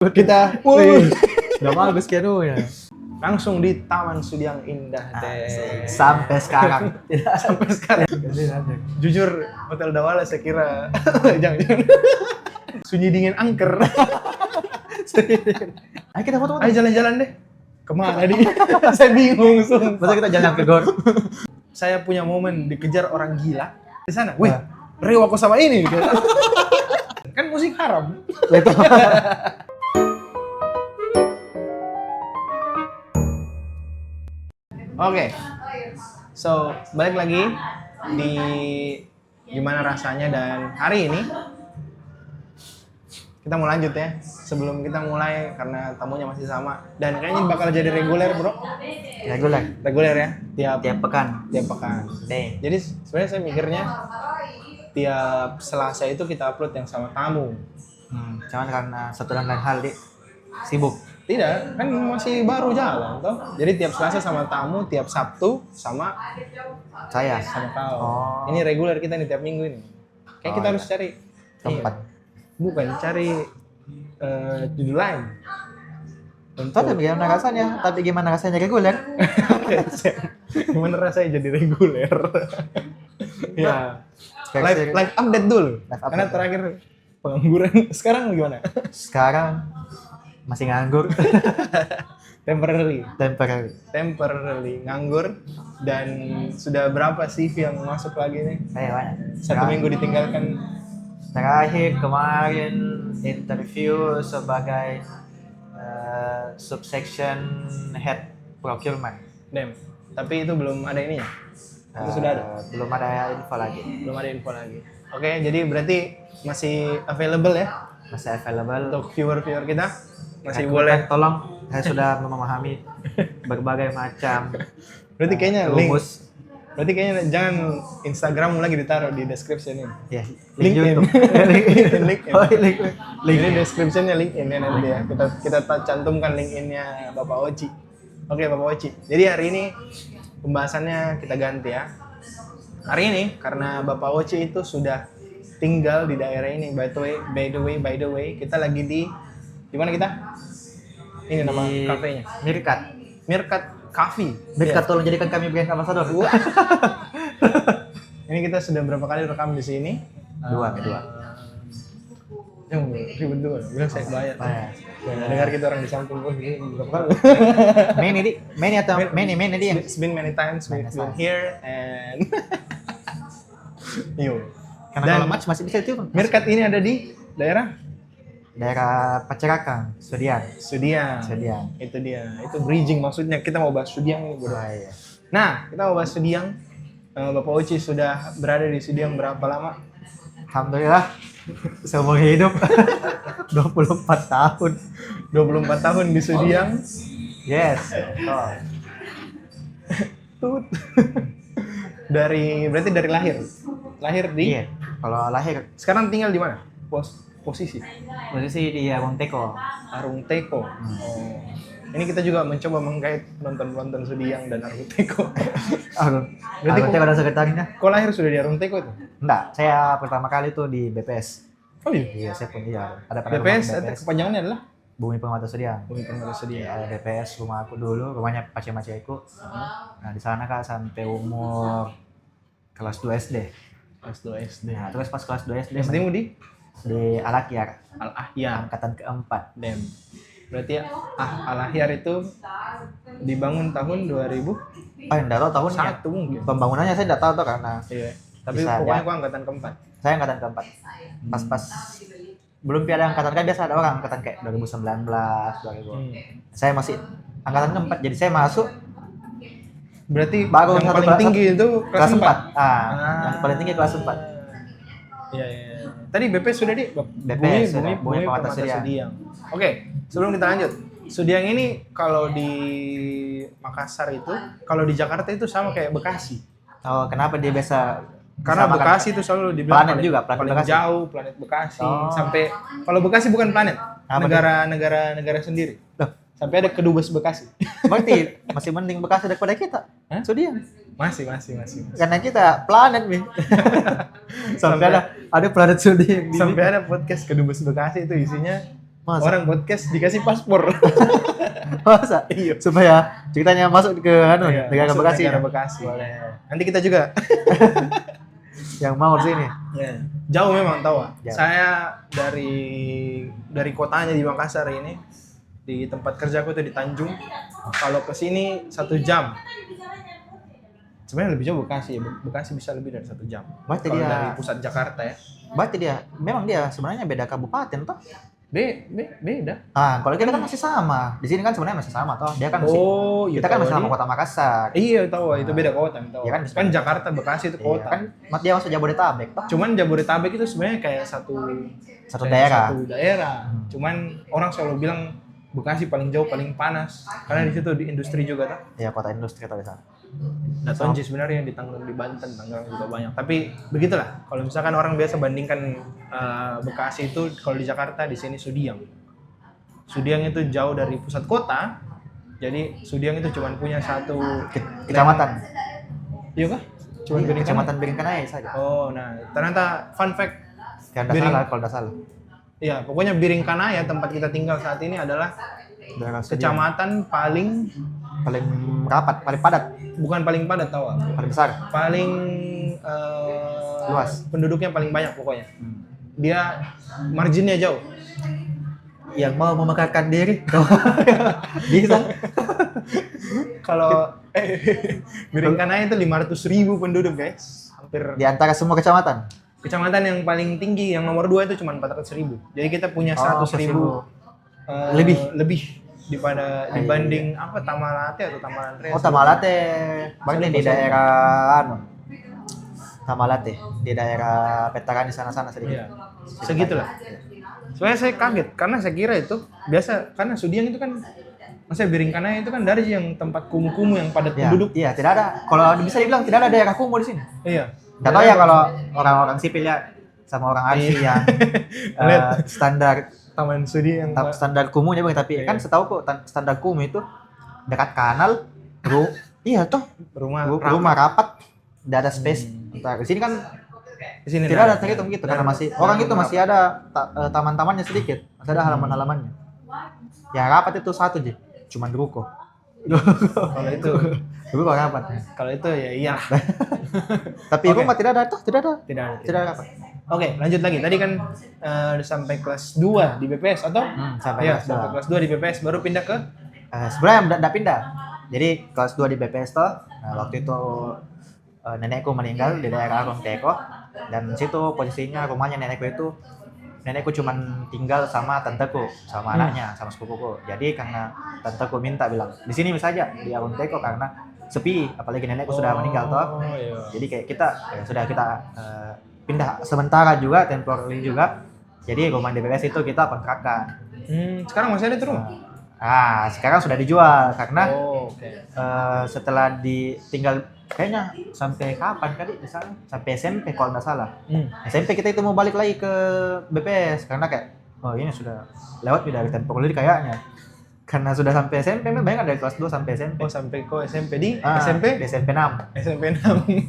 Kita Gak bagus ya. langsung di Taman Sudiang Indah deh. Sampai sekarang. Sampai sekarang. Jujur Hotel Dawala saya kira jangan. Sunyi dingin angker. Ayo kita foto. Ayo jalan-jalan deh. Kemana nih? Saya bingung. Masa kita jalan ke Gor? Saya punya momen dikejar orang gila di sana. Wih, Rio aku sama ini. Kan musik haram. Oke, so balik lagi di gimana rasanya dan hari ini kita mau lanjut ya. Sebelum kita mulai karena tamunya masih sama dan kayaknya bakal jadi reguler bro. Reguler ya Tiap pekan. tiap pekan. Nih. Jadi sebenarnya saya mikirnya tiap Selasa itu kita upload yang sama tamu. Cuman karena satu dan lain hal sibuk. Tidak, kan masih baru jalan toh. Jadi tiap Selasa sama tamu, tiap Sabtu sama Saya. kau. Oh. Ini reguler kita nih tiap minggu ini. Kayak kita harus cari Tempat. bukan cari judul lain. Tapi gimana rasanya reguler? Gimana rasanya jadi reguler? Ya. Live update dulu. Karena terakhir pengangguran. Sekarang gimana? Sekarang masih nganggur. Temporary nganggur dan sudah berapa CV yang masuk lagi nih? Banyak. Satu minggu ditinggalkan. Terakhir kemarin interview sebagai subsection head procurement. Dem. Tapi itu belum ada ininya. Itu sudah ada. Belum ada info lagi. Belum ada info lagi. Oke, jadi berarti masih available ya Masih available. untuk viewer-viewer kita. Masih Rekrutmen, boleh. Tolong, saya sudah memahami berbagai macam. Berarti kayaknya link. rumus. Berarti kayaknya jangan Instagram lagi ditaruh di description ini. Ya, LinkedIn. YouTube. LinkedIn. Oh, link. Ini descriptionnya LinkedIn ya nanti ya. Kita cantumkan LinkedIn-nya Bapak Oci. Oke, Bapak Oci. Jadi hari ini pembahasannya kita ganti ya. Hari ini karena Bapak Oci itu sudah tinggal di daerah ini. By the way, kita lagi di mana kita? Ini nama kafenya. Mirkat Cafe. Mirkat tolong jadikan kami brand ambassador. Ini kita sudah berapa kali rekam di sini? Kedua. Yang ribet dua, bilang saya bayar. Ya, dengar kita orang di samping gue berapa kali? Many dia. It's been many times we've been here and yo. Karena Dan kalau match masih bisa itu. Mirkat ini ada di daerah Daerah Pacerakan, Sudiang. Itu dia. Itu bridging maksudnya kita mau bahas Sudiang ini, Bro. Iya. Nah, kita mau bahas Sudiang. Bapak Oci sudah berada di Sudiang berapa lama? Alhamdulillah. Seumur hidup 24 tahun. 24 tahun di Sudiang. Yes. Tut. Berarti dari lahir. Lahir di. Iya. Kalau lahir Sekarang tinggal di mana? Posisi posisi di Arung Teko. Arung Teko. Oh. Ini kita juga mencoba menggait penonton Sudiang dan Arung Teko. Berarti Arung Teko ada sekretarinya? kok lahir sudah di Arung Teko itu? Enggak, saya pertama kali tuh di BPS. Oh iya. Iya, saya pun iya. Ada BPS, kepanjangannya adalah Bumi Permata Sudiang. Bumi Permata Sudiang. Ada BPS rumah aku dulu, rumahnya pace-maceku. Nah, di sana Kak sampai umur kelas 2 SD. Kelas 2 SD. Nah, terus pas kelas 2 SD SD-mu di Al-Ahyar, Al-Ahyar. angkatan keempat. Dem. Berarti Al-Ahyar itu dibangun tahun 2001 Enggak tahu tahunnya. mungkin. Pembangunannya saya enggak tahu tuh karena Iya. Tapi Bisa pokoknya ada. gua angkatan keempat. saya angkatan keempat. Pas belum ada angkatan kan biasa ada orang angkatan kayak 2019, 2000. Saya masih angkatan keempat, jadi saya masuk Berarti baru yang satu paling kelas- tinggi itu kelas 4. Ah. Yang paling tinggi kelas 4. Iya. Tadi BP sudah di BPS sudah, Bumi Permata Sudiang. Oke, sebelum kita lanjut. Sudiang ini kalau di Makassar itu, kalau di Jakarta itu sama kayak Bekasi. Oh, kenapa dia biasa? Karena disamakan? Bekasi itu selalu dibilang Planet juga, planet paling Bekasi. jauh, planet Bekasi. Oh. Sampai kalau Bekasi bukan planet, Apa negara sendiri. Loh, Sampai ada kedubes Bekasi. berarti masih mending Bekasi daripada kita. Hah? Sudiang. Masih. Karena kita planet nih. sampai ada planet Sudiang. Sampai ada podcast kedubes Bekasi itu isinya Masa? Orang podcast dikasih paspor. Masa? Iya. Supaya ceritanya masuk ke Iya, negara masuk Bekasi. negara Bekasi. Nanti kita juga. Yang mau di sini. Ya. Jauh memang tahu. Jauh. Saya dari kotanya di Makassar ini, di tempat kerjaku tuh di Tanjung. Kalau ke sini 1 jam. Sebenarnya lebih jauh Bekasi ya. Bekasi bisa lebih dari 1 jam. Berarti Kalau dia- dari pusat Jakarta ya. Berarti memang dia sebenarnya beda kabupaten toh. Beda. Ah, kalau kita kan masih sama. Di sini kan sebenarnya masih sama toh. Dia kan masih Oh, kita kan masih sama kota Makassar. Iya tahu, itu beda kota tahu. Iya kan, Kan Jakarta, Bekasi itu Iya, kota. kan dia masuk Jabodetabek toh. Cuman Jabodetabek itu sebenarnya kayak satu Daerah. Satu daerah. Cuman orang selalu bilang Bekasi paling jauh, paling panas. Karena di situ di industri juga tak. Iya, kota industri atau di sana. Nah, Tonji sebenarnya di Tangerang, di Banten, Tangerang juga banyak. Tapi begitulah. Kalau misalkan orang biasa bandingkan Bekasi itu kalau di Jakarta, di sini Sudiang. Sudiang itu jauh dari pusat kota. Jadi Sudiang itu cuma punya satu Kecamatan. Iya kah? Cuma Iya, Biringkanaya. Kecamatan Biringkanaya saja. Oh, nah ternyata fun fact. Kalau nggak salah, kalau nggak salah. Iya, pokoknya Biringkanaya tempat kita tinggal saat ini adalah Daerah Sudiang. kecamatan paling Paling rapat, paling padat, bukan paling padat tahu, paling besar. paling Luas. penduduknya paling banyak pokoknya. Dia marginnya jauh. Yang mau memekarkan diri bisa. Kalau Biringkanaya itu 500.000 penduduk guys, hampir. Di antara semua kecamatan. Kecamatan yang paling tinggi yang nomor 2 itu cuma 400.000. Jadi kita punya 100.000 lebih dibanding apa Tamalate atau Tamalate. Oh, Tamalate. Bang di daerah Tamalate, di daerah Petaran di sana-sana sedikit. Iya. Segitulah. Soalnya saya kaget karena saya kira itu biasa karena Sudiang itu kan maksudnya Biringkanaya itu kan dari yang tempat kumuh-kumuh yang padat Ya, penduduk. iya, tidak ada. Kalau bisa dibilang tidak ada daerah kumuh di sini. Iya. Nggak tahu ya kalau orang-orang sipil ya sama orang asli yang standar Taman Sudiang. standar kumuhnya bang, tapi kan setahu kok standar kumuh itu dekat kanal, iya toh rumah rapat, tidak ada space. Entar di sini kan Di sini tidak ada terhitung gitu karena masih orang itu masih ada taman-tamannya sedikit, masih ada halaman-halamannya. Ya rapat itu satu aja, cuman ruko. Kalau itu Ruko rapat. kalau itu ya iya. Tapi Oke. rumah tidak ada toh, tidak ada. Tidak ada. Tidak ada rapat. Oke, lanjut lagi. Tadi kan udah sampai kelas 2 di BPS atau? Sampai Iya, kelas sampai 2. kelas 2 di BPS baru pindah ke Sebenarnya udah pindah. Jadi kelas 2 di BPS toh. Nah, waktu itu nenekku meninggal di daerah Arung Teko dan situ posisinya rumahnya nenekku cuman tinggal sama tanteku, sama anaknya, sama sepupuku. Jadi karena tanteku minta bilang, "Di sini saja di Arung Teko karena sepi, apalagi nenekku sudah meninggal toh." Oh, iya. Jadi kayak kita sudah kita pindah sementara juga, temporary juga. Jadi rumah di BPS itu kita kontrakan. Sekarang masih ada tuh rumah? Sekarang sudah dijual karena Oh, oke. setelah ditinggal kayaknya sampai kapan kali di sana? Sampai SMP kalau nggak salah. SMP kita itu mau balik lagi ke BPS karena kayak oh ini sudah lewat dari temporary kayaknya. Karena sudah sampai SMP, banyak dari kelas 2 sampai SMP. Oh, sampai kok SMP di Di SMP? SMP 6. SMP 6.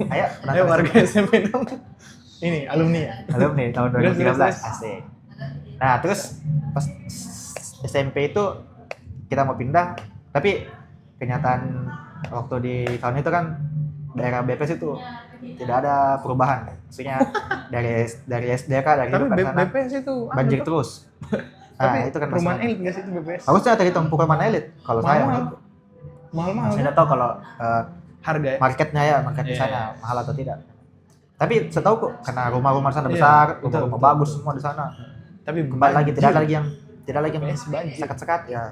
Ayo, Ayo warga SMP 6. Ini alumni ya? alumni tahun Terus, 2013. terus. Asik. Nah, terus pas SMP itu kita mau pindah, tapi kenyataan waktu di tahun itu kan daerah BPS itu tidak ada perubahan. Maksudnya dari SDK dari Tapi hidup ke sana BPS itu banjir tuh? terus. Tapi Itu kan perumahan masalah. elit nggak sih itu BPS? Harusnya terhitung perumahan elit kalau saya. Mahal-mahal. Saya tidak tahu kalau Harga ya? marketnya ya, market di Iya, sana iya. mahal atau tidak. Tapi saya tahu kok karena rumah-rumah di sana Iya, besar, betul, rumah-rumah betul, bagus betul. semua di sana. Tapi Kembali lagi tidak banjir. lagi yang BPS banjir. sekat-sekat ya.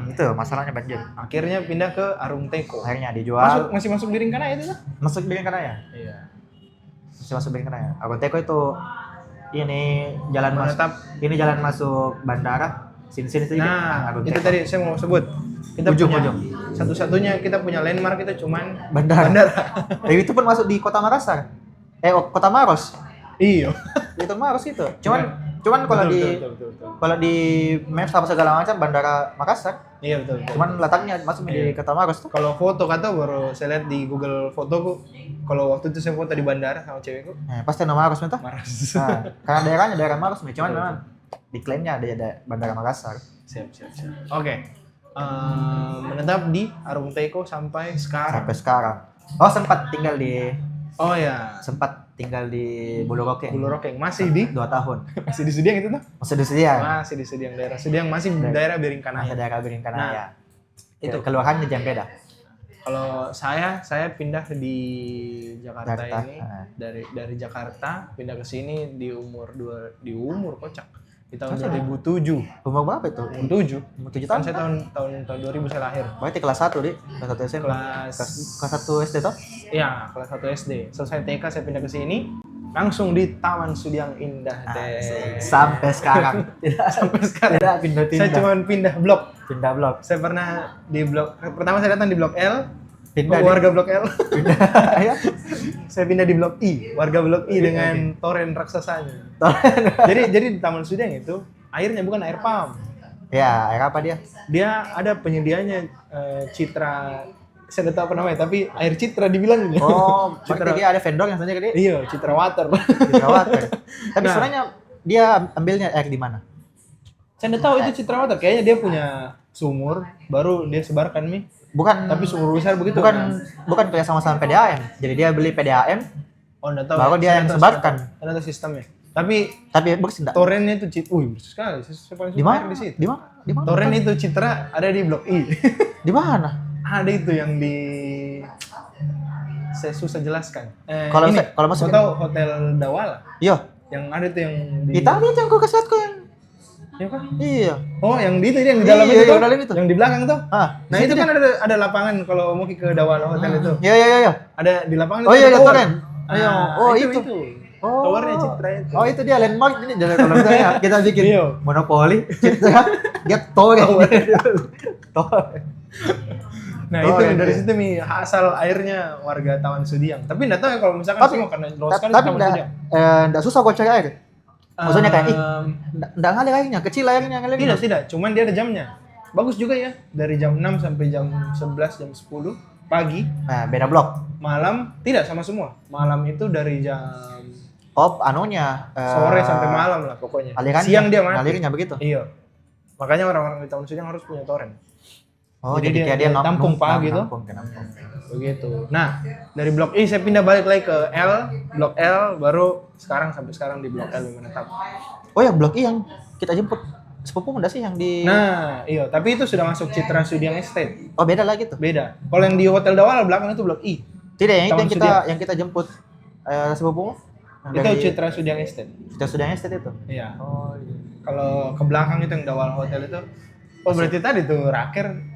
Itu masalahnya banjir. Akhirnya pindah ke Arung Teko. Akhirnya dijual. Masih masuk Biringkanaya itu tuh? Masuk Biringkanaya. Iya. Masih masuk Biringkanaya. Arung Teko itu ini jalan masuk. Menetap. Ini jalan masuk bandara. Sini sedikit. Nah, Arung itu Teko. tadi saya mau sebut. Kita Ujung. satu-satunya kita punya landmark itu cuman Bandara. Itu pun masuk di Kota Makassar. Kota Maros. Iya. Itu Maros itu. Cuman kalau Betul. kalau di Maps apa segala macam Bandara Makassar. Iya betul. Cuman letaknya masuk di Kota Maros tuh. Kalau foto kata baru saya lihat di Google fotoku. Kalau waktu itu saya foto di bandara sama cewekku, Pasti nama Maros itu. Maras. Nah, karena daerahnya daerah Maros nih. Cuman memang diklaimnya ada Bandara Makassar. Siap. Oke. Menetap di Arung Teko sampai sekarang. Sampai sekarang. Oh, sempat tinggal di Bulu Rokeng. Bulu Rokeng masih di 2 tahun. masih di Sudiang itu tuh? Masih di Sudiang. Masih di Sudiang, daerah Sudiang, masih daerah Masih Beringkanaya. daerah Beringkanaya. Nah, itu. Keluarnya jam beda. Kalau saya pindah di Jakarta Jakarta. ini dari Jakarta pindah ke sini di umur kocak di tahun 2007. Umur berapa itu? Umur 7. Umur 7 Kan tahun? saya tahun 2000 saya lahir. Berarti kelas 1 di kelas 1 SMP. Kelas 1 SD toh? Iya, kelas 1 SD. Selesai TK saya pindah ke sini, langsung di Taman Sudiang Indah deh. Sampai sekarang. Sampai sekarang. Tidak pindah-pindah. Saya cuma pindah blok. Pindah blok. Saya pernah di blok pertama saya datang di blok L, Pindah di- warga blok L. Ayo. Saya pindah di blok I, warga blok I dengan toren raksasanya. Jadi di Taman Sudiang itu airnya bukan air pam. Ya, air apa dia? Dia ada penyedianya Citra, saya tidak tahu apa namanya, tapi air Citra dibilangnya. Oh, Citra. berarti dia ada vendor yang sebenarnya dia Iya, Citra Water. Water. Tapi Nah. sebenarnya dia ambilnya air di mana? Saya tidak tahu itu Citra Water, kayaknya dia punya sumur, baru dia sebarkan nih. Bukan, Tapi sumur besar begitu. bukan kerja sama PDAM. Jadi dia beli PDAM, Oh, enggak tahu. baru dia Saya yang tahu, sebarkan. Saya tahu sistemnya. Tapi Tapi bersih enggak? torennya itu bersih sekali. Saya paling Di suka mana? air di situ. Di mana? Di mana? Toren itu Citra ada di blok I. Di mana? Ada itu yang di saya susah jelaskan. Kalau ini, kalau masuk kau tahu Hotel Dawala Iya. yang ada tuh yang di Italia itu yang kau kasih lihat kau yang. Ya kan? Iya. Oh, yang di itu yang di dalam Iya, itu yang tuh. dalam itu. Yang di belakang tuh. Ah, Nah, itu kan ada lapangan kalau mau ke Dawala Hotel itu. Iya, iya, iya. Ada di lapangan Oh itu iya, ada iya, tower. toren. Ayo. Oh, itu. Oh. Towernya Citra itu. Oh, itu dia landmark ini jadi kalau misalnya kita bikin Iya. monopoli, kita get toren. Toren. Nah, Oh, itu iya, dari iya. situ nih asal airnya warga Taman Sudiang. Tapi enggak tahu ya kalau misalkan Tapi- semua karena luas sekali Tapi Taman Sudiang. enggak susah kok cari air. Maksudnya kayak Ehm, enggak ngalir airnya, kecil airnya ngalir. tidak, cuman dia ada jamnya. Bagus juga ya, dari jam 6 sampai jam 11, jam 10 pagi, Nah, beda blok. malam tidak sama semua. Malam itu dari jam Oh, anunya sore sampai malam lah pokoknya. Alirannya, Siang dia mati. Alirnya begitu. Iya. Makanya orang-orang di Taman Sudiang harus punya toren. Oh, Jadi jadi, dia- kayak dia dia tampung pagi tuh. Nampung. Begitu. Nah, dari blok I saya pindah balik lagi ke L, blok L baru sampai sekarang di blok L yang menetap. Oh ya, blok I yang kita jemput sepupu enggak sih yang di Nah, iya, tapi itu sudah masuk Citra Sudiang Estate. Oh, beda lagi tuh. Beda. Kalau yang di Hotel Dawala belakang itu blok I. Tidak, yang itu Taman yang kita jemput sepupumu. Itu Citra Sudiang Estate. Sudah estate itu. Iya. Oh, iya. Kalau ke belakang itu yang Dawala Hotel itu, oh berarti tadi tuh Raker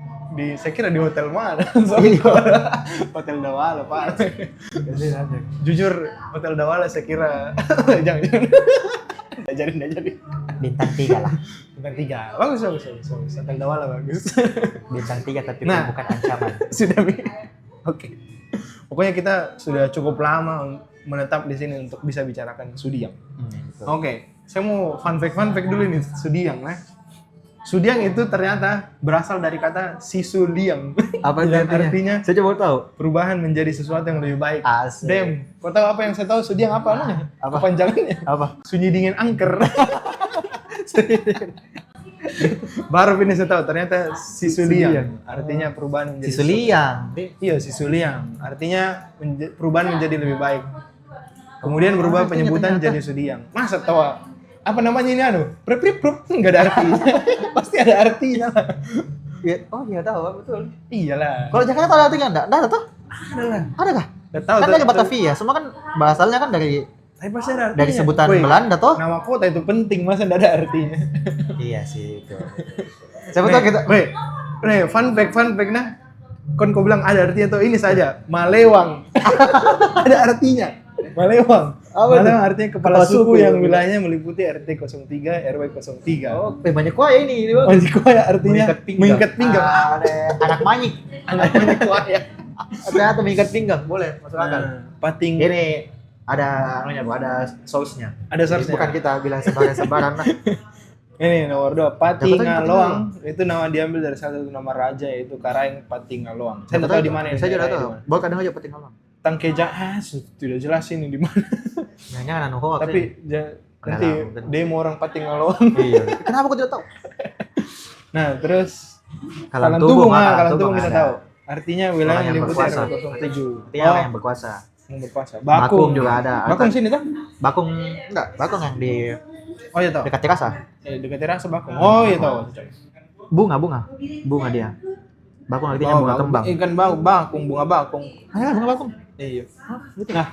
saya kira di hotel mana? Iya. Hotel Dawala, Pak. Jujur, Hotel Dawala saya kira jangan. Nggak jadi. Bintang 3 lah. Bintang 3. Bagus. Hotel Dawala bagus. Bintang 3 tapi Nah. bukan ancaman. Sudah, Mi. Oke. Pokoknya kita sudah cukup lama menetap di sini untuk bisa bicarakan Sudiang. Betul. Oke, saya mau fun fact dulu nih Sudiang. Nah, Sudiang itu ternyata berasal dari kata Sisuliang. Apa yang artinya? artinya Saya coba tahu. perubahan menjadi sesuatu yang lebih baik. Asik. Dem, kau tahu apa yang saya tahu Sudiang apa namanya? Apa? Kepanjangannya? Apa? Sunyi dingin angker. Baru ini saya tahu ternyata Sisuliang artinya perubahan menjadi Sisuliang. Iya, Sisuliang. Artinya perubahan menjadi lebih baik. Kemudian berubah artinya penyebutan ternyata. jadi Sudiang. Masa tahu apa namanya ini Prep enggak ada artinya. Pasti ada artinya lah. Oh iya tahu, betul. Iyalah. Kalau Jakarta ada artinya enggak? Enggak ada tuh? Ada lah. Ada kah? Enggak tahu. Kan dari Batavia, semua kan bahasannya kan dari Tapi pasti ada artinya. dari sebutan Woi, Belanda toh? Nama kota itu penting, masa enggak ada artinya. Iya sih itu. Siapa tahu kita Woi, nih fun fact nah. Kon kau bilang ada artinya tuh ini saja, Malewang. Ada artinya. Malewang. Apa itu? Malewang artinya kepala Kepala suku suku. yang wilayahnya meliputi RT 03, RW 03. Oh, banyak kuaya ini Bang. Manji kuaya artinya mengikat pinggang. Ah, ada anak manyik. Anak manji kuaya. Ternyata mengikat pinggang, boleh masuk akal. Pating. Ini ada anunya, Bu, ada sausnya. Ada source-nya. Bukan kita bilang sebaran-sebaran lah. Ini nomor 2, Dapat lagi Patingaloang. Itu nama diambil dari salah satu nama raja yaitu Karaeng Patingaloang. Saya tidak tahu di mana ini. Saya juga daerahnya tahu. di mana. Bawa kadang aja peting ngomong. Tangkeja, tidak jelas ini di mana. Jangan anu hoax. Tapi ini. Nanti demo orang Patinggalon. Iya. Kenapa kau tidak tahu? Nah, terus Kalang Tubung, Kalang Kalang Tubung Tubung kita ada. tahu. Artinya wilayah Orang yang yang meliputi berkuasa. RW 07. Artinya orang yang berkuasa. yang berkuasa. Bakung juga ada. Bakung sini tuh? Bakung enggak, Bakung yang di Oh iya tahu. dekat Tirasa. Dekat terasa Bakung. Oh iya tahu. Bunga dia. Bakung artinya bunga kembang. Ikan bakung, bunga bakung. Ada bunga bakung. Iya. Nah,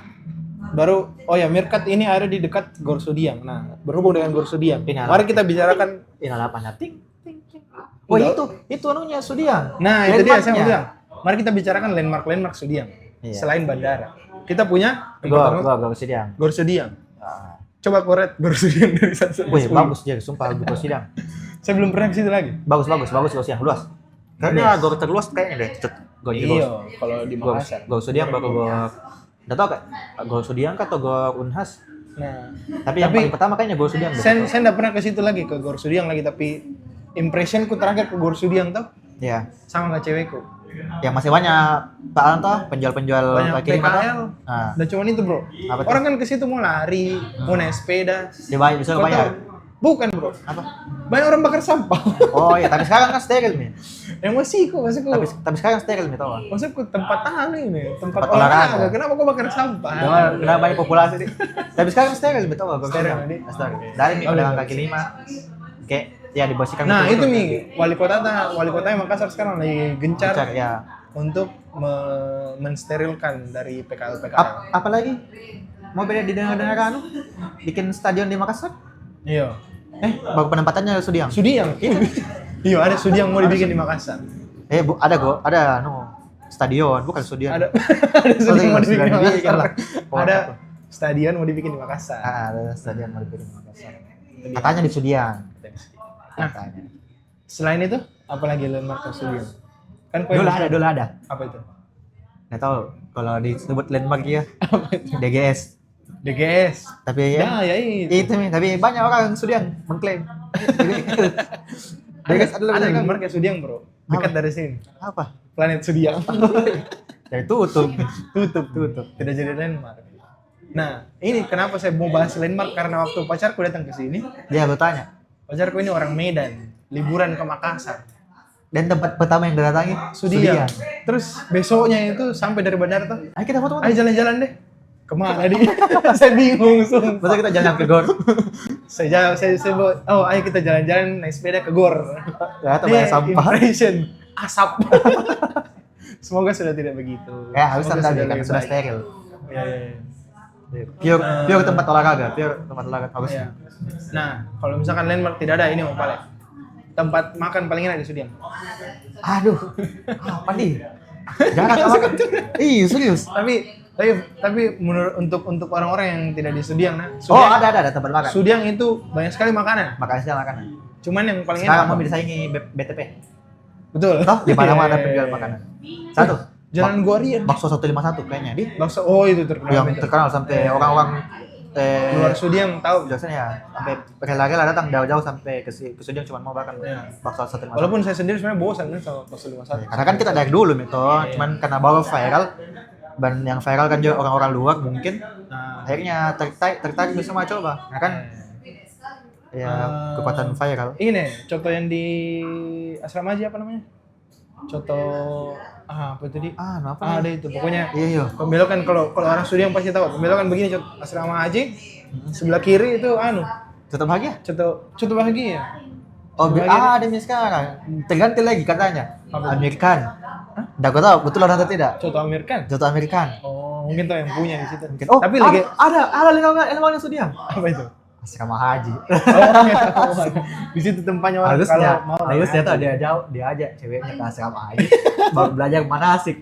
baru Mirkat ini ada di dekat Gor Sudiang. Nah, berhubung dengan Gor Sudiang, Ini mari kita bicarakan. Ini apa ting ting ting. Oh itu anunya Sudiang. Nah, itu dia saya mau Landmarknya. bilang. Mari kita bicarakan landmark Sudiang. Iya. Selain bandara. Kita punya yang pertama, Gor Sudiang. Gor Sudiang. Ah. Coba koret Gor Sudiang dari 1 sampai Wih, 10. bagus dia, sumpah Gor Sudiang. Saya belum pernah ke situ lagi. Bagus Gor Sudiang luas. Karena Gor terluas kayaknya deh. Iya, kalau di Makassar. Gor Sudiang baru Gor. Enggak tahu kayak Gor Sudiang atau Gor Unhas. Nah, Tapi yang paling pertama kayaknya Gor Sudiang. saya enggak pernah ke situ lagi, ke Gor Sudiang lagi, tapi impressionku terakhir ke Gor Sudiang tuh Iya. sama nggak cewekku. Yang masih banyak Pak Anto penjual-penjual Banyak kaki lima tuh. PKL. Nah, Dan cuman itu, Bro. Apa tuh? Orang kan ke situ mau lari, mau naik sepeda. dia bayar, bisa Kau bayar. tahu? Bukan, Bro. Apa? Banyak orang bakar sampah. Oh iya, tapi sekarang kan steril nih. Maksudku. Tapi sekarang steril nih, tau gak? Maksudku tempat ini, tempat Tempat olahraga. olahraga. Kenapa kau bakar sampah? Kenapa banyak populasi nih? Tapi sekarang steril, betul gak? Steril, Dik. Dari nih Oh, pedagang iya. kaki lima, kayak ya dibersihkan. Nah, itu betul-betul. nih wali kotanya Makassar sekarang lagi gencar Ya. untuk mensterilkan dari PKL. Apalagi mau beda didengar-dengar anu bikin stadion di Makassar? Iya. Baru penempatannya Sudiang. Sudiang. Iya, ada Sudiang mau dibikin di Makassar. Ada stadion, bukan stadion. Ada ada Sudiang mau dibikin di Sudah dibikin Makassar. lah. Oh, Ada apa? stadion mau dibikin di Makassar. Ada stadion mau dibikin di Makassar. Katanya di Sudiang. Nah, Katanya. selain itu, apalagi landmark Sudiang? Kan kau Dulu yang- ada. Apa itu? Nggak tahu kalau disebut landmark ya. DGS. DGS. Tapi Ya, ya itu. itu nih, tapi banyak orang Sudiang mengklaim. DGS adalah Ada benar kan? landmark Sudiang, Bro. Dekat Apa? dari sini. Apa? Planet Sudiang. Dari tutup. tutup. Tidak jadi landmark. Nah, ini kenapa saya mau bahas landmark, karena waktu pacarku datang ke sini, Dia bertanya. pacarku ini orang Medan, liburan ke Makassar. Dan tempat pertama yang didatangi Sudiang. Terus besoknya itu sampai dari bandara tuh, Ayo kita foto. ayo jalan-jalan deh. Kemana dia? Saya bingung, sumpah. Masa kita jalan ke Gor? Saya ayo kita jalan-jalan naik sepeda ke Gor. Ternyata banyak sampah. Impression asap. Semoga sudah tidak begitu. Ya harus Semoga tanda karena lebih sudah baik. steril. Ya. Pure tempat olahraga, harus. Ya. Nah, kalau misalkan landmark tidak ada, ini mau paling tempat makan paling enak di Sudiang. Aduh, apa nih? Jangan makan. Iya serius. Tapi menurut untuk orang-orang yang tidak di Sudiang, nah. Oh ada tempat makan. Sudiang itu banyak sekali makanan. Makan siang makanan. Cuman yang paling Sekarang enak. mau disaingi BTP. Betul. Toh di mana-mana ada Iya, penjual iya, iya. makanan. Satu. Jalan Guarian. Bakso 151 kayaknya di Bakso. Oh, itu terkenal. yang itu. terkenal sampai orang-orang Luar Sudiang tahu. biasanya ya sampai rela-rela datang jauh-jauh sampai ke Sudiang cuma mau makan Iya. bakso 151. Walaupun saya sendiri sebenarnya bosan kan sama Bakso 51. Karena kan kita dari dulu itu, cuman karena baru viral dan yang viral kan juga orang-orang luar mungkin Nah, akhirnya tertarik bisa mau coba. Nah kan ya kekuatan viral. ini contoh yang di Asrama Haji apa namanya? Contoh apa itu di? Apa? Ada itu pokoknya. Iya. Pembelokan kalau orang Sudiang pasti tahu. Pembelokan begini contoh Asrama Haji sebelah kiri itu Tetap bahagia. contoh bahagia. Oh, Bahagia. ada nih sekarang. Terganti lagi katanya. Apa? Amerikan. Nggak gue tahu betul atau tidak. Contoh Amerikan. Contoh Amerikan. Oh, mungkin tahu yang punya di situ. Mungkin. Oh, Tapi lagi ada lingkungan Sudiang. apa itu? Asrama haji. Oh, ya. Di situ tempatnya orang Harusnya, kalau mau harusnya naik tuh haji. dia ajak ceweknya ke asrama haji. Baru belajar manasik.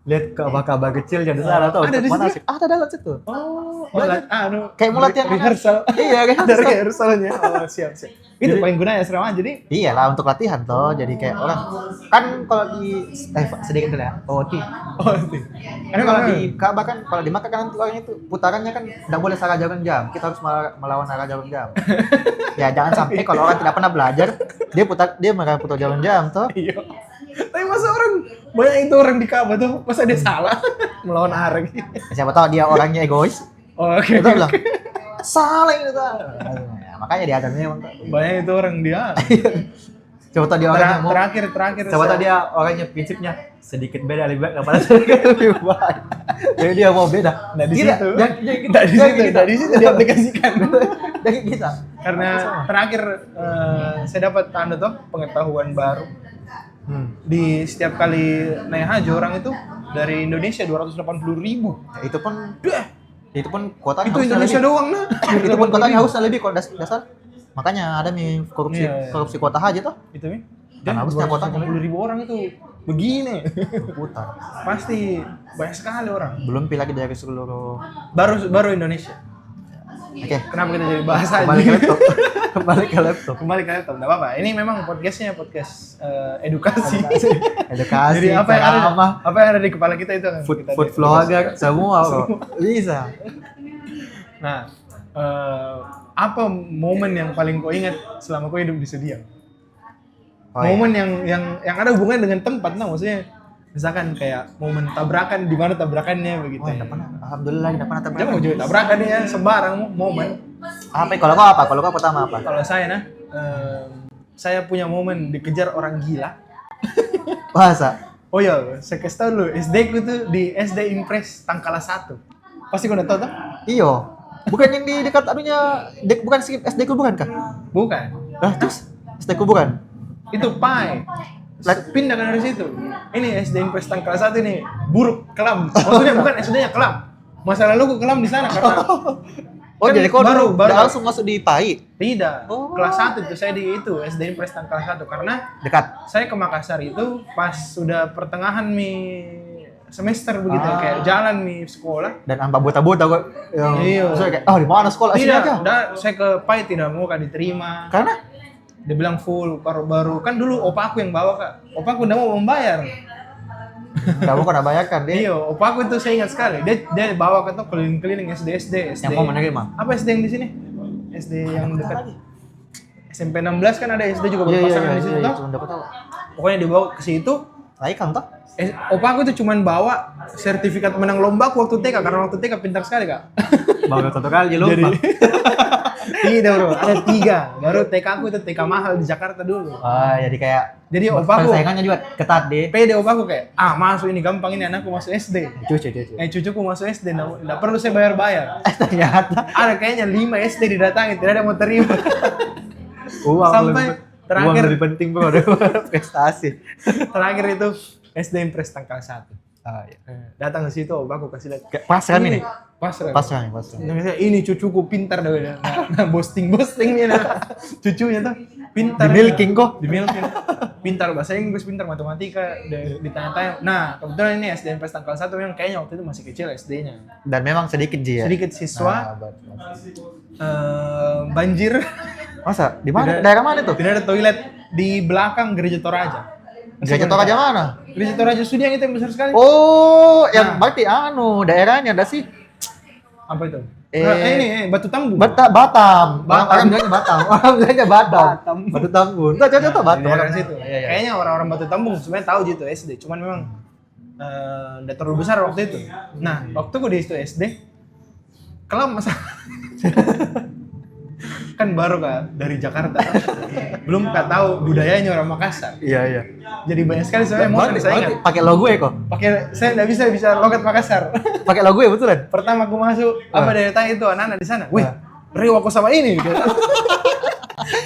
Lihat kabar kecil jadi sana tuh Ada di situ? manasik. Ada dalam situ. Oh, Belajar. kayak mau latihan rehearsal. Iya, Ada rehearsal. rehearsalnya. Oh, siap. Itu Jadi- paling guna ya Asrama. Jadi Iyalah untuk latihan toh. Jadi kayak orang kan kalau di sedikit dulu ya. Oh, karena kalau di Ka'bah kan kalau di Makkah kan nanti orang itu putarannya kan tidak boleh salah jarum jam. Kita harus melawan arah jarum jam. Ya jangan sampai kalau orang tidak pernah belajar dia putar jarum jam toh. iya. Tapi masa orang banyak itu orang di Ka'bah tuh masa dia salah melawan arah gitu. Siapa tahu dia orangnya egois. Oh, oke. Kita bilang salah itu. Ya, makanya dia ada memang. Banyak itu orang dia. Coba tadi orangnya mau. Terakhir. Coba tadi dia orangnya prinsipnya sedikit beda lebih baik daripada sedikit lebih baik. Jadi dia mau beda. Nah di Tidak, situ. jangan Di situ diaplikasikan. dari kita. Karena terakhir saya dapat pengetahuan baru. Di setiap kali naik haji orang itu dari Indonesia 280.000. Itu pun kuotanya Itu harusnya Indonesia lebih. doang nah. Itu pun kuotanya harusnya lebih kok dasar. Makanya ada nih Iya. korupsi kuota haji tuh. Itu nih. Dan harusnya kuotanya 280.000 orang itu begini. putar. Pasti banyak sekali orang. Belum pilih lagi dari seluruh. Baru Indonesia. Oke. Kenapa kita jadi bahas haji? Kembali ke laptop. Kembali ke laptop. Kembali ke laptop, nggak apa-apa. Ini memang podcast edukasi. Edukasi. Jadi apa yang ada di kepala kita itu akan Food kita vlogger semua kok. Bisa. Nah, apa momen yang paling kau ingat selama kau hidup di Sudiang? Oh, iya. Momen yang ada hubungan dengan tempat, nah maksudnya misalkan kayak momen tabrakan, di mana tabrakannya begitu. Oh, enggak pernah. Alhamdulillah enggak pernah Jangan tabrakan. mau juga tabrakan ya, sembarang momen. Apa kalau kau apa? Kalau kau pertama apa? Kalau saya saya punya momen dikejar orang gila. Bahasa. Oh iya, saya kasih tau dulu, SD ku tuh di SD Impres Tangkala 1. Pasti kau udah tau tuh? Iyo. Bukan yang di dekat anunya, bukan SD ku bukan kah? Bukan. Lah, terus SD ku bukan? Itu Pai. Pindah kan dari situ. Ini SD Impres Tangkala 1 ini buruk, kelam. Maksudnya bukan SD-nya kelam. Masa lalu ku kelam di sana karena Oh, kan jadi kau baru langsung masuk di PAI? tidak. Oh. Kelas 1 itu saya di itu SD Impres Tangkala 1 karena Dekat. saya ke Makassar itu pas sudah pertengahan semester begitu kayak jalan sekolah. Dan amba buta-buta kok. Iya. Saya kayak, di mana sekolah? Sini aja. Saya ke Pai tidak mau diterima. Karena Dia bilang full baru kan dulu opa aku yang bawa kak. Opa aku udah mau membayar. kamu kok bayarkan dia. Iya, opa aku itu saya ingat sekali. Dia bawa ke tuh keliling-keliling SD. Yang mau menerima. Apa SD yang di sini? SD yang dekat. SMP 16 kan ada SD juga Iya, berpasangan di situ toh. Cuma dapat tahu. Pokoknya dibawa ke situ. Laikan kan toh? Opa aku itu cuman bawa sertifikat menang lomba aku waktu TK karena waktu TK pintar sekali kak. Baru satu kali lupa. Tidak bro, ada 3. Baru TK aku itu TK mahal di Jakarta dulu. Jadi kayak Opa aku persaingannya juga ketat deh. pede opa aku kayak, masuk ini gampang ini anakku masuk SD. Cucu. Cucuku masuk SD, nggak perlu saya bayar. Ternyata Ada kayaknya 5 SD didatangi, tidak ada yang mau terima. uang Sampai terakhir lebih penting bro daripada prestasi. terakhir itu SD Impres Tangkal 1. Iya. Datang ke situ, opa aku kasih lihat. Pas kan ini? Pas kan. Pas. Ini cucuku pintar dah. Nah, boasting nih nah. Cucunya tuh pintar. Dimilking kok. Dimilking. Pintar bahasa Inggris, pintar matematika, ditanya-tanya. Nah, kebetulan ini SD Impres Tangkal 1 memang kayaknya waktu itu masih kecil SD-nya. Dan memang sedikit ya. Sedikit siswa. Betul. Banjir. Masa? Di mana? Daerah mana tuh? Tidak ada toilet di belakang Gereja Toraja. Gereja Toraja mana? Gereja Toraja Sudiang itu yang besar sekali. Oh, yang Nah. berarti daerahnya ada sih. Apa itu? Eh, Ini Batu Tambun. Batam. Orang bilangnya Batam. Orang bilangnya Batam. Batu Tambun. Tuh, Batam. Di daerah situ. Iya. Kayaknya orang-orang Batu Tambun sebenarnya tahu gitu SD. Cuman memang udah terlalu besar waktu itu. Nah, waktu gue di situ SD, kelam masa. Kan baru kak dari Jakarta, belum kak tahu budayanya orang Makassar. Iya. Jadi banyak sekali sebenarnya momen yang saya ingat. Pakai logo ya kok. Saya nggak bisa logat Makassar. Pakai logo ya betulan. Pertama aku masuk, apa dari tanya itu anak-anak di sana. Wih, Rio aku sama ini. Gitu.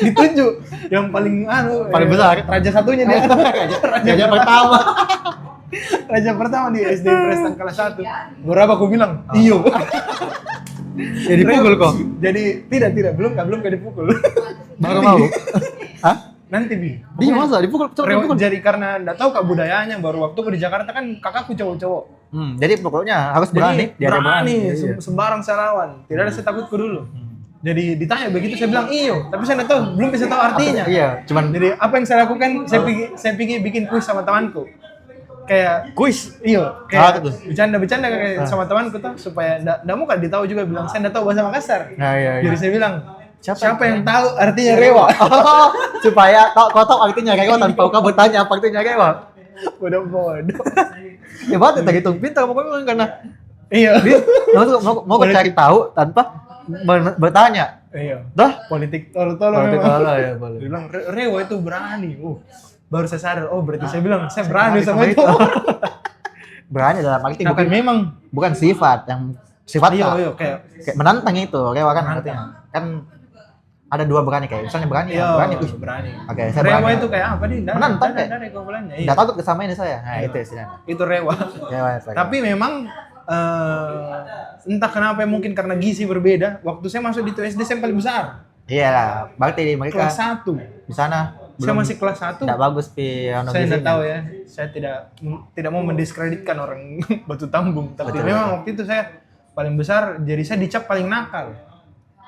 Ditunjuk yang paling Paling besar. Raja satunya dia. Raja pertama. Raja pertama di SD Impres Tangkala 1. Berapa aku bilang? Iyo. Ya dipukul kok. Jadi tidak belum dipukul. Baru mau. Hah? Nanti bi. Dia masa dipukul? Dipukul. Jadi karena enggak tahu kak budayanya, baru waktu aku di Jakarta kan kakakku cowok-cowok. Jadi pokoknya harus berani. Jadi berani, sembarang saya lawan. Tidak ada saya takutku dulu. Jadi ditanya begitu saya bilang iyo, tapi saya nggak tahu, belum bisa tahu artinya. Iya, cuman Jadi apa yang saya lakukan, saya pergi bikin kuis sama temanku. Kayak kuis. iyo, kayak tuh? bercanda kayak sama temanku tuh supaya nggak mau kan ditahu juga bilang saya nggak tahu bahasa Makassar. Nah, iya. Jadi saya bilang Siapa yang tahu artinya rewa. Supaya kau tahu artinya rewa tanpa kau bertanya apa artinya rewa. Bodoh. Ya berarti tak gitu pintar pokoknya karena Iya. Mau cari tahu tanpa bertanya. Iya. Dah, Politik tolol politik memang. kalah ya boleh. Dia bilang Rewa itu berani. Baru saya sadar. Oh berarti saya bilang saya berani sama itu. Berani dalam arti Tapi memang bukan sifat yang sifat iya kayak menantang itu, Rewa kan Menantang. artinya. Kan ada dua berani kayak misalnya berani, iya, berani tuh. berani. Oke, saya Rewa berani. itu kayak apa nih? Menantang kayak. Dari kumpulannya. Enggak takut kesama ini saya. Nah, Iya. itu istilahnya. Itu Rewa. Rewa itu. Tapi memang entah kenapa mungkin karena gizi berbeda. Waktu saya masuk di SD saya paling besar. Iya lah, berarti mereka Kelas 1. di sana Saya masih kelas 1. tidak bagus pi Saya tidak tahu ya. Saya tidak mau mendiskreditkan orang Batu Tambung, tapi Betul, memang betul. waktu itu saya paling besar, jadi saya dicap paling nakal.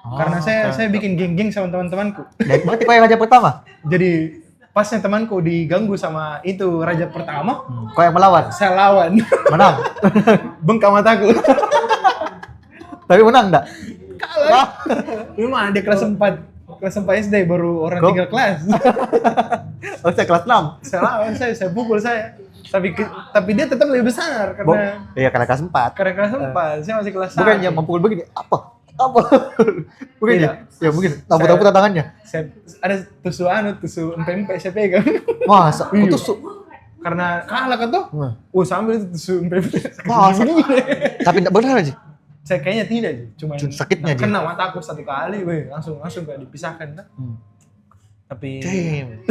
Oh, Karena saya bikin geng-geng sama teman-temanku. Berarti kau yang raja pertama? Jadi pasnya temanku diganggu sama itu raja pertama, Kau yang melawan? saya lawan. Menang? Bengkak mataku. Tapi menang enggak? Kalah. Memang dia kelas 4. Kelas 4 SD baru orang Kok? tinggal kelas. Oh, saya kelas 6. Saya lawan, saya pukul saya. Tapi dia tetap lebih besar karena Iya, karena kelas 4. kelas 4, saya masih kelas 1. Bukan yang memukul begini. Apa? Bukan Tidak. ya? Ya mungkin tampuk-tampuk tangannya. Saya ada tusuk empe-empe saya pegang. Masa? Iya. Aku tusuk. Karena kalah kan tuh. Sambil itu tusuk empe-empe. Masa? Tapi enggak benar aja. Saya kayaknya tidak sih, cuma Sakitnya aja. kena mataku satu kali, langsung kayak dipisahkan kan. Tapi Damn.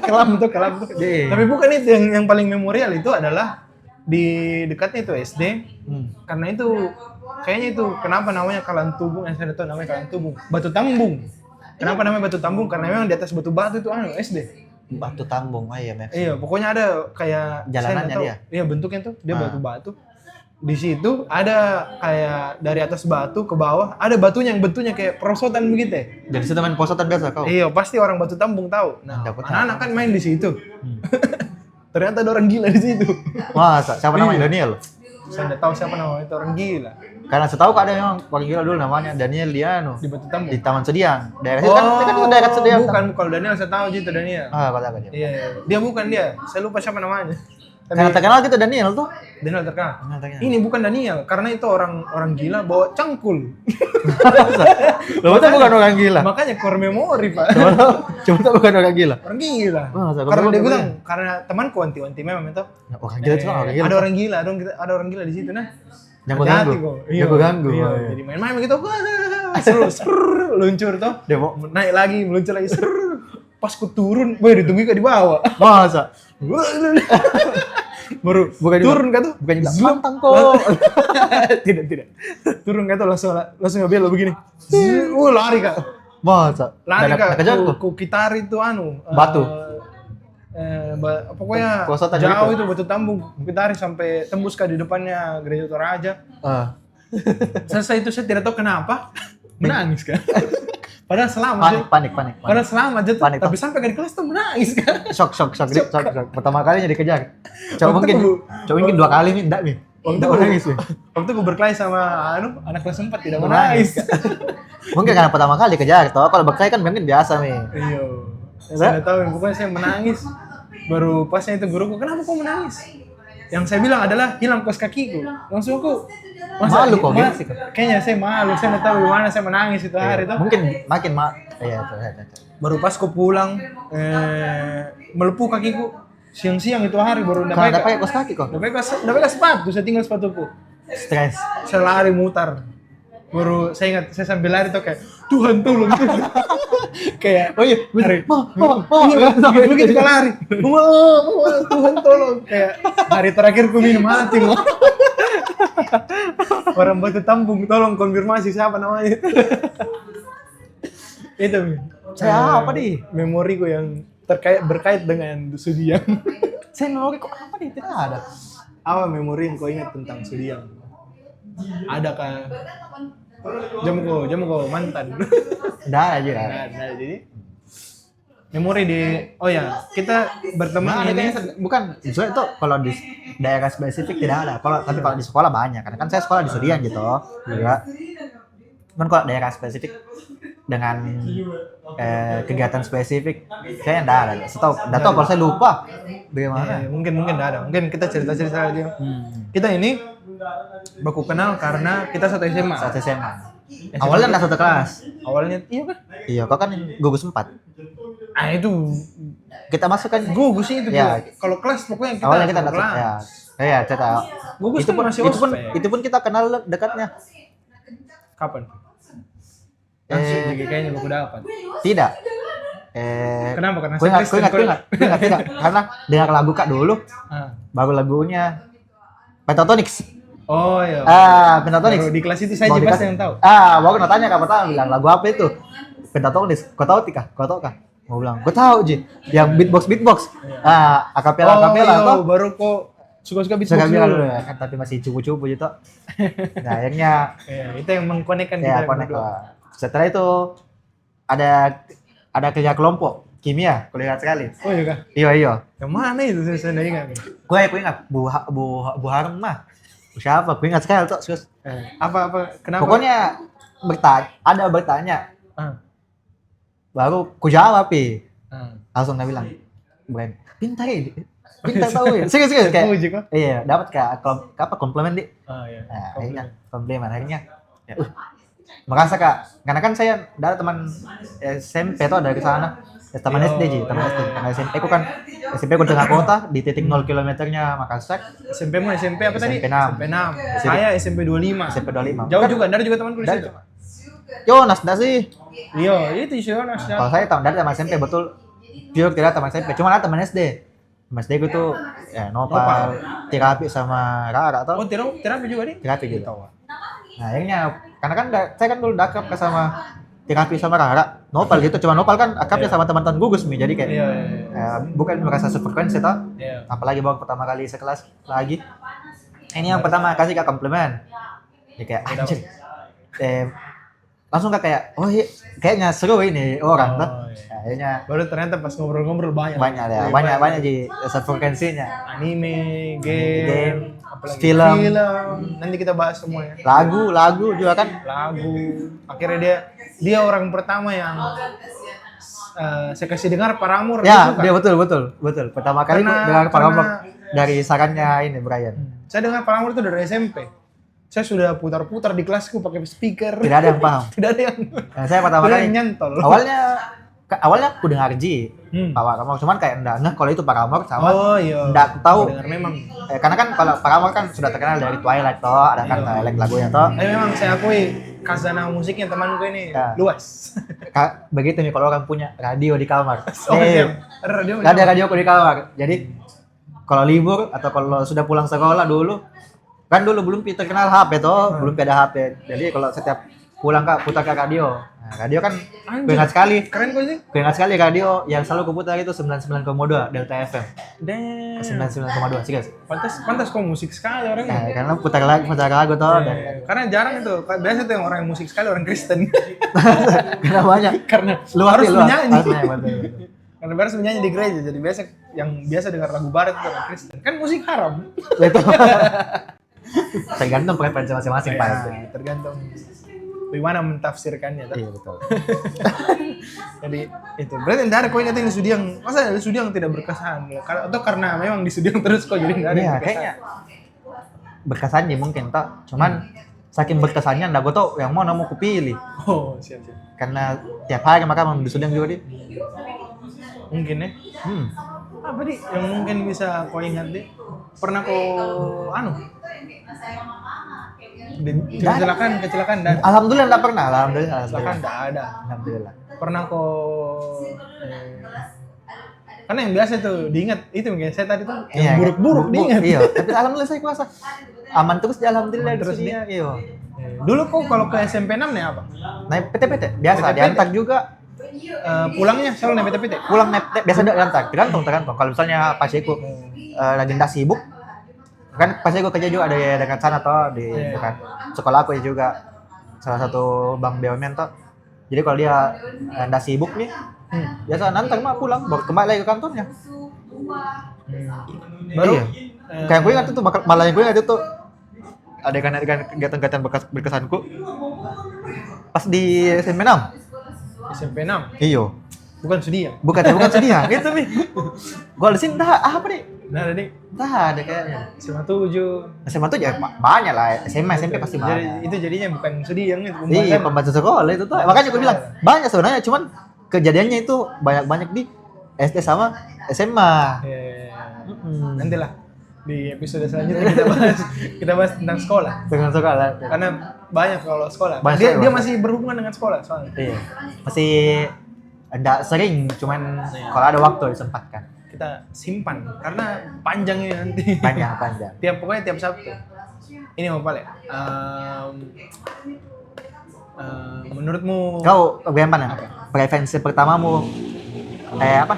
kelam tuh. Damn. Tapi bukan itu yang paling memorial itu adalah di dekatnya itu SD. Karena itu kayaknya itu kenapa namanya Kalan Tubung, yang saya tahu namanya Kalan Tubung, Batu Tambung. Kenapa namanya Batu Tambung? Karena memang di atas batu-batu itu SD. Batu Tambung, iya Max. Iya, pokoknya ada kayak Jalanannya saya nggak tahu. dia? Iya, bentuknya tuh dia Ah. batu-batu. Di situ ada kayak dari atas batu ke bawah ada batunya yang bentuknya kayak perosotan begitu ya. Jadi situ main posotan biasa kau. Iya, pasti orang Batu Tambung tahu. Nah, Dapat anak-anak kan main di situ. Ternyata ada orang gila di situ. Masa? Siapa namanya? Iya. Daniel? Saya nggak tahu siapa namanya itu orang gila Karena setahu ada memang orang gila dulu namanya Daniel Liano di Batu Tambung. di Taman Sediang. Daerah itu kan itu daerah Sediang. Bukan, kalau Daniel saya tahu gitu Daniel. Ah, kata dia. Iya, dia bukan dia. Saya lupa siapa namanya. Karena terkenal gitu Daniel tuh. Daniel terkenal. Terkenal. Ini bukan Daniel, karena itu orang gila bawa cangkul. Lo betul bukan orang gila. Makanya core memory, Pak. Cuma tuh bukan orang gila. Orang gila. Masa, Karena kamu dia betul bilang, karena temanku wanti-wanti memang itu. Orang gila itu kan orang gila. Ada orang gila, ada orang gila di situ nah. Jangan Hati-hati ganggu. kok. Jangan ganggu. Iya. Iya. Jadi main-main begitu, seru, luncur toh. Dia mau Naik lagi, meluncur lagi, seru. Pas ku turun, boy ditunggu ke di bawah. masa? Baru Bukan turun kan tuh. Bukan juga Zup. pantang kok. Tidak. Turun kan tuh langsung ngebelo begini. Lari kak. Masa? Lari kak. Kejar tuh. Ku gitar itu Batu. Pokoknya Perosotan jauh gitu. itu Batu Tambung. Gitar sampai tembus ke di depannya Gereja Toraja. Selesai itu saya tidak tahu kenapa menangis kan. Padahal selamat aja. Panik. Padahal selamat aja tuh. Panik, Tapi sampai ke di kelas tuh menangis kan. Shock. Pertama kalinya dikejar. Coba Waktu mungkin 2 kali nih, enggak nih. Waktu Enggak menangis nih. Waktu gue berkelahi sama anak kelas 4 tidak menangis. Mungkin karena pertama kali dikejar toh. Kalau berkelahi kan mungkin biasa nih. Iya. Saya nggak tahu, pokoknya saya menangis. Baru pasnya itu guruku, kenapa kok menangis? Yang saya bilang adalah hilang kaos kakiku. Langsung aku Malu kok, gengsi kok. Kayaknya saya malu, saya nggak tahu gimana saya menangis itu hari itu. Mungkin makin iya itu. Baru pas aku pulang, melepuh kakiku. Siang-siang itu hari baru udah Karena pakai kaos kaki kok. Udah pakai sepatu, saya tinggal sepatuku. Stres. Saya lari mutar. Baru saya ingat, saya sambil lari tuh kayak Tuhan tolong. Kayak Oh iya, hari, Iya, begitu kan lari. Tuhan tolong. Kayak hari terakhir ku minum hati. Orang Batu Tambung, tolong konfirmasi siapa namanya. Itu Saya apa nih? memoriku yang berkait dengan Sudiang. Saya memori kok apa nih? Tidak ada. Apa memori yang kau ingat tentang Sudiang? Ada kan? Jamuko mantan. Tidak aja. Nah, jadi memori di kita berteman Nah, ini bukan soalnya itu kalau di daerah spesifik tidak ada. Tapi kalau di sekolah banyak. Karena kan saya sekolah di Sudiang gitu. Juga. Cuman kalau daerah spesifik dengan kegiatan spesifik kayaknya enggak ada. Enggak tahu kalau saya lupa bagaimana. Mungkin enggak ada. Mungkin kita cerita aja. Kita ini baku kenal karena kita satu SMA. Saat SMA. Awalnya enggak satu kelas. Awalnya iya kan? Iya, kau kan gugus 4. Ah itu Kita masuk kan gugus itu ya. Kalau kelas pokoknya kita Awalnya kita satu enggak kelas. ya. Iya, cerita. Gugus Itu kan pun masih ospek. itu pun kita kenal dekatnya. Kapan? Langsung juga kayaknya baku dapat. Tidak. Kenapa? Karena Gue ingat, Kristen, tidak. Karena dengar lagu Kak dulu, Ah. baru lagunya Pentatonix. Oh iya. Pentatonix. Baru di kelas itu saya Baru di pasti kelas- yang tahu. Baru nanya Kak pertama bilang lagu apa itu? Pentatonix. Kau tahu Tika? Kau tahu Kak? Mau bilang, gue tahu Ji. Yang beatbox. Akapela iya, toh. baru kok suka-suka beatbox Suka bilang dulu. kan tapi masih cupu-cupu gitu. Nah, akhirnya Iya, itu yang mengkonekkan ya kita connect berdua. lah. Setelah itu ada kerja kelompok kimia, kulihat sekali. Oh iya kah? Iya. Yang mana itu saya nggak ingat. Gue ingat Bu Harum mah. Siapa? Gue ingat sekali tuh. Terus, Apa kenapa? pokoknya bertanya. Ah. Baru ku jawab Ah. langsung dia bilang, Bren, pintar tahu ya. Serius kayak. Puji kok. Iya, dapat apa komplimen di. Ah iya. Nah, akhirnya komplimen akhirnya. Ya, merasa Kak, karena kan saya ada teman SMP tuh dari sana. Teman SD Ji, teman SD. Karena SMP ku kan SMP ku tengah kota di titik 0 kilometernya Makassar. SMP mu SMP apa tadi? SMP 6. SMP 6. Saya SMP 25. SMP 25. Jauh Kan juga, dari juga temanku di dari- situ. Jonas dah sih. Iya, itu Jonas. Kalau saya dari teman SMP betul pure tidak teman SMP, cuma ada teman SD. Teman SD gue tuh ya Nopal, terapi sama Rara Oh, atau terapi juga nih? terapi gitu. Nah, akhirnya karena kan saya kan dulu akrab sama terapi sama Rara, Nopal gitu, cuma Nopal kan akrabnya sama teman-teman gugus nih, jadi kayak Iya. bukan merasa sefrekuensi toh. Iya. Apalagi baru pertama kali sekelas lagi. Ini yang pertama kasih Kak komplimen. Ya kayak anjir. Langsung kayak iya, kayaknya seru ini orang tuh. iya. Nah, akhirnya Baru ternyata pas ngobrol-ngobrol banyak. banyak di frekuensinya. Anime, game, apalagi Film. Nanti kita bahas semuanya. Lagu juga kan. Lagu. Akhirnya dia orang pertama yang saya kasih dengar Paramore. Ya, suka. dia betul. Pertama kali Karena- dengar Paramore karena- dari sarannya ini Brian. Saya dengar Paramore itu dari SMP. Saya sudah putar-putar di kelasku pakai speaker. Tidak ada yang paham. Tidak ada yang. Nah, saya pertama Tidak ada kali yang nyantol. awalnya aku dengar Ji, Paramore, cuman kayak enggak kalau itu Paramore sama Oh iya. enggak tahu. Dengar memang. Karena kan kalau Paramore kan sudah terkenal dari Twilight toh, ada kan Twilight lagunya toh. Tapi memang saya akui khazanah musiknya temanku ini Ya. luas. Begitu nih kalau orang punya radio di kamar. Oh, Nih, siap. Radio. Gak ada radio di kamar. Jadi kalau libur atau kalau sudah pulang sekolah dulu, kan dulu belum terkenal HP toh, belum ada HP. Jadi kalau setiap pulang Kak putar ke radio. Nah, radio kan Anjir. ingat sekali. Keren kok sih. Ingat sekali radio yang selalu kuputar itu 99,2 Delta FM. Damn. 99,2 sih guys. Pantas kok musik sekali orangnya. Nah, karena putar lagu toh. Karena jarang itu. Biasa tuh yang orang musik sekali orang Kristen. Karena banyak. Karena Luar harus menyanyi. betul. Karena harus menyanyi di gereja. Jadi yang biasa dengar lagu barat itu orang Kristen. Kan musik haram. Itu. Tergantung preferensi masing-masing Pak. Ya, tergantung bagaimana mentafsirkannya. Iya betul. Jadi itu berarti tidak ada kau ingat yang di studi yang masa di studi yang tidak berkesan atau karena memang di studi yang terus kok jadi tidak ada yang Iya, berkesan. kayaknya berkesannya mungkin toh. Cuman saking berkesannya enggak gue tau yang mau kupilih. Oh siap. Karena tiap hari maka di Sudang juga di. Mungkin ya. Apa nih yang mungkin bisa kau ingat deh? Pernah kau kecelakaan dan Alhamdulillah enggak pernah. kecelakaan tidak ada. Alhamdulillah. Pernah kau karena yang biasa tuh diingat itu mungkin saya tadi tuh yang buruk-buruk diingat. Iya, tapi alhamdulillah saya kuasa. Aman terus di alhamdulillah Aman terus di sini. Iya. Dulu kau kalau ke SMP 6 nih apa? Naik PT biasa PT. diantar juga. Pulangnya selalu naik PT. Pulang naik biasa diantar. Tergantung. Kalau misalnya pas aku lagi ndak sibuk kan pas aku kerja juga ada dekat sana toh di dekat sekolah aku juga salah satu bank BUMN toh. Jadi kalau dia ndak sibuk nih biasa nanti mah pulang baru kembali lagi ke kantornya. Baru Iya. Kayak gue ingat itu malah yang gue ingat itu adegan kegiatan berkesanku pas di SMP 6 SMP 6. Iyo. Bukan Sudiang. Bukan sedih gitu Mi. Gol di sini dah apa nih? Nah, tadi Dah ada kayaknya. SMA 7. SMA tuh ya banyak lah. SMA SMP pasti Jadi banyak. itu jadinya bukan Sudiang itu Iya, pembaca sekolah itu tuh. Makanya gue bilang banyak sebenarnya, cuman kejadiannya itu banyak di SD sama SMA. Nanti lah di episode selanjutnya kita bahas tentang sekolah. Dengan sekolah. Karena banyak kalau sekolah. Banyak Dia sekolah. masih berhubungan dengan sekolah soalnya. Iya. Masih enggak sering, cuman kalau ada waktu disempatkan. Kita simpan karena panjangnya nanti. Panjang. Pokoknya tiap Sabtu. Ini mau Pale. Menurutmu Kau bagaimana? Preferensi pertamamu apa?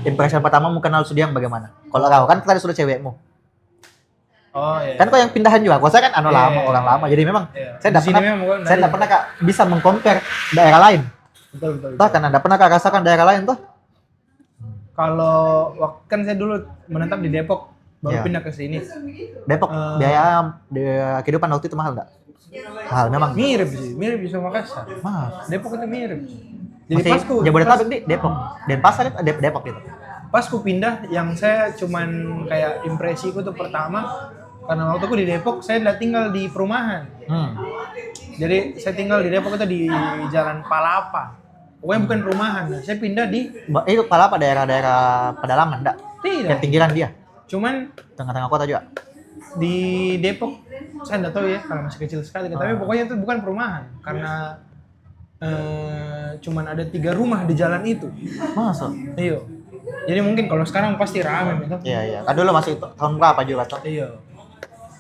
Impression pertamamu kenal Sudiang bagaimana? Kalau kau kan tadi sudah cewekmu. Oh iya. Kan kau yang pindahan juga. Kalau saya kan Iya, lama, iya. orang lama. Jadi memang Iya. saya Di tidak sini pernah memang bukan saya tidak dari- pernah Kak, bisa mengcompare daerah lain. Betul. Toh kan tidak pernah Kak rasakan daerah lain tuh. Kalau kan saya dulu menetap di Depok, baru Iya. pindah ke sini. Depok biaya kehidupan waktu itu mahal enggak? Mahal memang. Mirip sama Makassar. Mahal. Depok itu mirip. Jadi Masih pasku Jabodetabek di Depok. Denpasar itu Depok gitu. pasku pindah, yang saya cuman kayak impresiku tuh pertama, karena waktu aku di Depok saya udah tinggal di perumahan. Jadi saya tinggal di Depok itu di Jalan Palapa. Pokoknya bukan perumahan. Nah, saya pindah di Itu pala apa daerah-daerah pedalaman enggak? Yang tidak. pinggiran dia, Cuman tengah-tengah kota juga. di Depok saya nggak tahu ya karena masih kecil sekali. Tapi pokoknya itu bukan perumahan karena cuman ada 3 rumah di jalan itu. Masa? Iya. Jadi mungkin kalau sekarang pasti ramai gitu. Iya. Kan dulu masih tahun berapa juga tuh? Iya.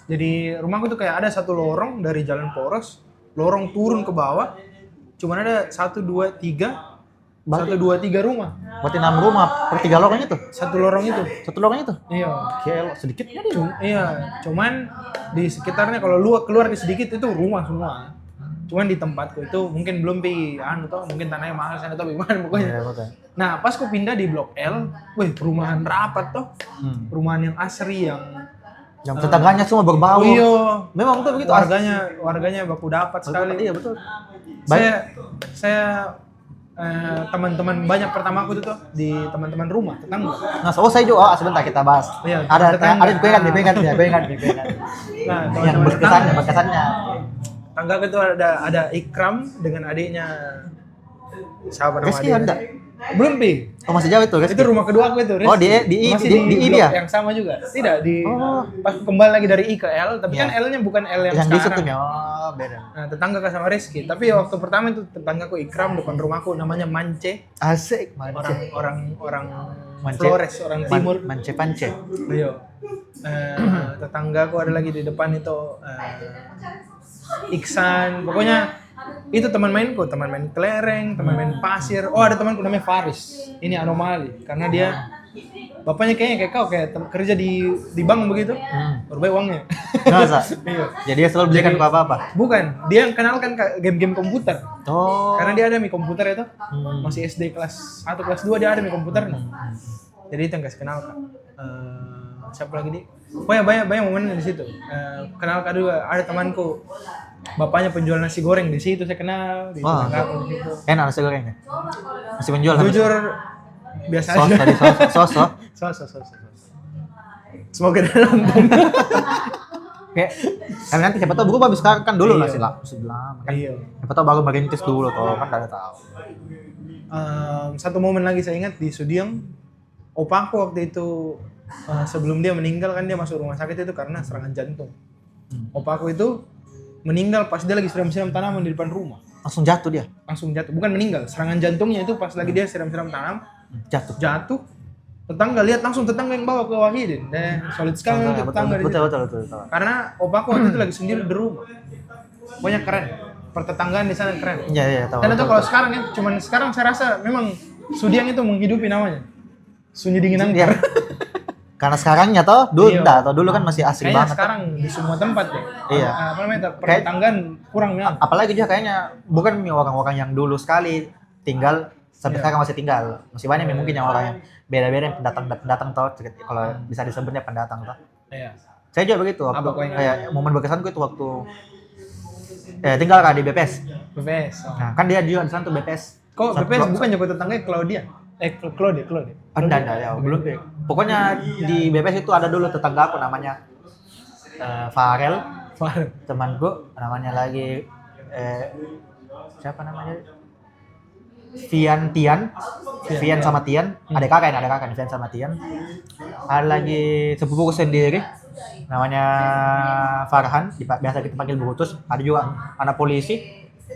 Jadi rumahku tuh kayak ada satu lorong dari jalan poros, lorong turun ke bawah. Cuman ada 1, 2, 3, 1, 2, 3 rumah. Berarti 6 rumah per 3 lorong itu. Satu lorong itu. Satu lorong itu. Iya. Gila, sedikitnya dia. Iya. Cuman di sekitarnya kalau lu keluar ke sedikit itu rumah semua. Cuman di tempatku itu mungkin belum mungkin tanahnya mahal saya nggak tahu gimana pokoknya. Iya, betul. Nah, pas ku pindah di Blok L, perumahan rapat toh. Perumahan yang asri Yang tetangganya semua berbau. iya. Memang tuh begitu. Warganya baku dapat sekali. Iya, betul. Saya teman-teman banyak pertamaku itu tuh di teman-teman rumah tetangga. Nah, saya juga sebentar kita bahas. Iya, Ada tetangga. gue ingat. Nah, Yang berkesannya. Tetangga itu ada Ikram dengan adiknya siapa nama Rizky adiknya? ada? Belum Pi. Oh, masih jauh itu, Rizky. Itu rumah kedua aku itu. Rizky. Oh, di Masih I blok dia? yang sama juga. Tidak di Oh. pas kembali lagi dari I ke L, tapi Iya. kan L-nya bukan L yang Yang di situ sekarang. oh, beda. Nah, tetangga sama Rizky. Tapi waktu pertama itu tetanggaku Ikram depan rumahku namanya Mance. Asik, Orang Mance. Flores, orang timur. Pance. Iya. Tetanggaku ada lagi di depan itu Iksan. Pokoknya itu teman mainku, teman main kelereng, teman main pasir. Oh, ada temanku namanya Faris. Ini anomali karena dia bapaknya kayaknya kayak kau kerja di bank begitu. Berbaik uangnya. Masa? Iya. Jadi dia selalu belikan apa-apa. Bukan, dia yang kenalkan game-game komputer. Oh. Karena dia ada mi komputer itu. Masih SD kelas 1 kelas 2 dia ada mi komputer. Jadi itu yang kasih kenal Kak. Siapa lagi di? Pokoknya banyak momen di situ. Kenal Kak juga, ada temanku. Bapaknya penjual nasi goreng di situ saya kenal di Wah. tetanggaku di situ. Enak nasi gorengnya. Masih menjual. Jujur biasa sos aja. tadi sos. Semoga dia nonton. Kayak kan nanti siapa tahu berubah sekarang kan dulu Iya. masih lama kan. Iya. Siapa tahu baru merintis dulu tuh kan enggak tahu. Satu momen lagi saya ingat di Sudiang, opaku waktu itu sebelum dia meninggal kan dia masuk rumah sakit itu karena serangan jantung. Opaku itu meninggal pas dia lagi siram-siram tanaman di depan rumah. Langsung jatuh dia. Langsung jatuh, bukan meninggal, serangan jantungnya itu pas lagi dia siram-siram tanam, jatuh. Tetangga lihat langsung, tetangga yang bawa ke Wahidin. Dan solid sekali untuk tetangga di situ. Betul. Karena opaku waktu itu lagi sendiri di rumah. Pokoknya keren. Pertetanggaan di sana keren. Iya, tahu. Dan itu kalau sekarang ya, cuman sekarang saya rasa memang Sudiang itu menghidupi namanya. Sunyi dingin angker. Iya. Karena sekarangnya toh dulu Iya. enggak, atau dulu kan masih asri Kayaknya banget. sekarang di semua tempat ya. Iya. Apa namanya? Pertetanggaan kurang ya. Apalagi juga kayaknya bukan orang-orang yang dulu sekali tinggal sampai sekarang masih tinggal. Masih banyak yang mungkin yang orang yang beda-beda yang pendatang toh, kalau bisa disebutnya pendatang toh. Iya. Saya juga begitu waktu Apa kau yang- kayak momen berkesanku itu waktu tinggal kan di BPS. BPS. Oh. Nah, kan dia juga di sana tuh BPS Kok Satu BPS blok. bukan jago tetangganya Claudia? Claude. Enggak ya, belum deh. Pokoknya di BPS itu ada dulu tetangga aku namanya Farel, Farel. temanku namanya lagi siapa namanya? Vian sama Tian, ada kakak nih, Vian sama Tian. Ada lagi sepupuku sendiri, namanya Farhan, biasa kita panggil Brutus. Ada juga anak polisi,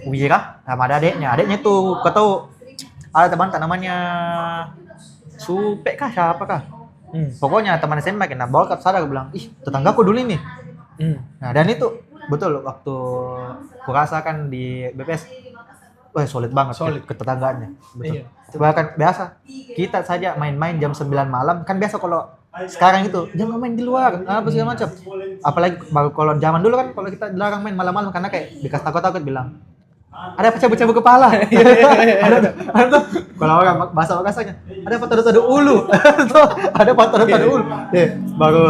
Wira, sama ada adeknya tuh, kau tahu ada teman namanya Supek kah, siapa kah? Pokoknya teman SMA kena bawa ke sadar bilang, ih tetanggaku dulu ini. Nah dan itu betul waktu kurasa kan di BPS, wah solid banget ketetanggaannya. Betul. Iya. Bahkan biasa kita saja main-main jam 9 malam, kan biasa kalau sekarang itu jangan main di luar apa segala macam. Apalagi baru kalau zaman dulu kan kalau kita dilarang main malam-malam karena kayak dikasih takut bilang ada cabut-cabut kepala. ada tuh kalau orang bahasanya ada patah-patah ulu. Ada patah-patah ulu. Baru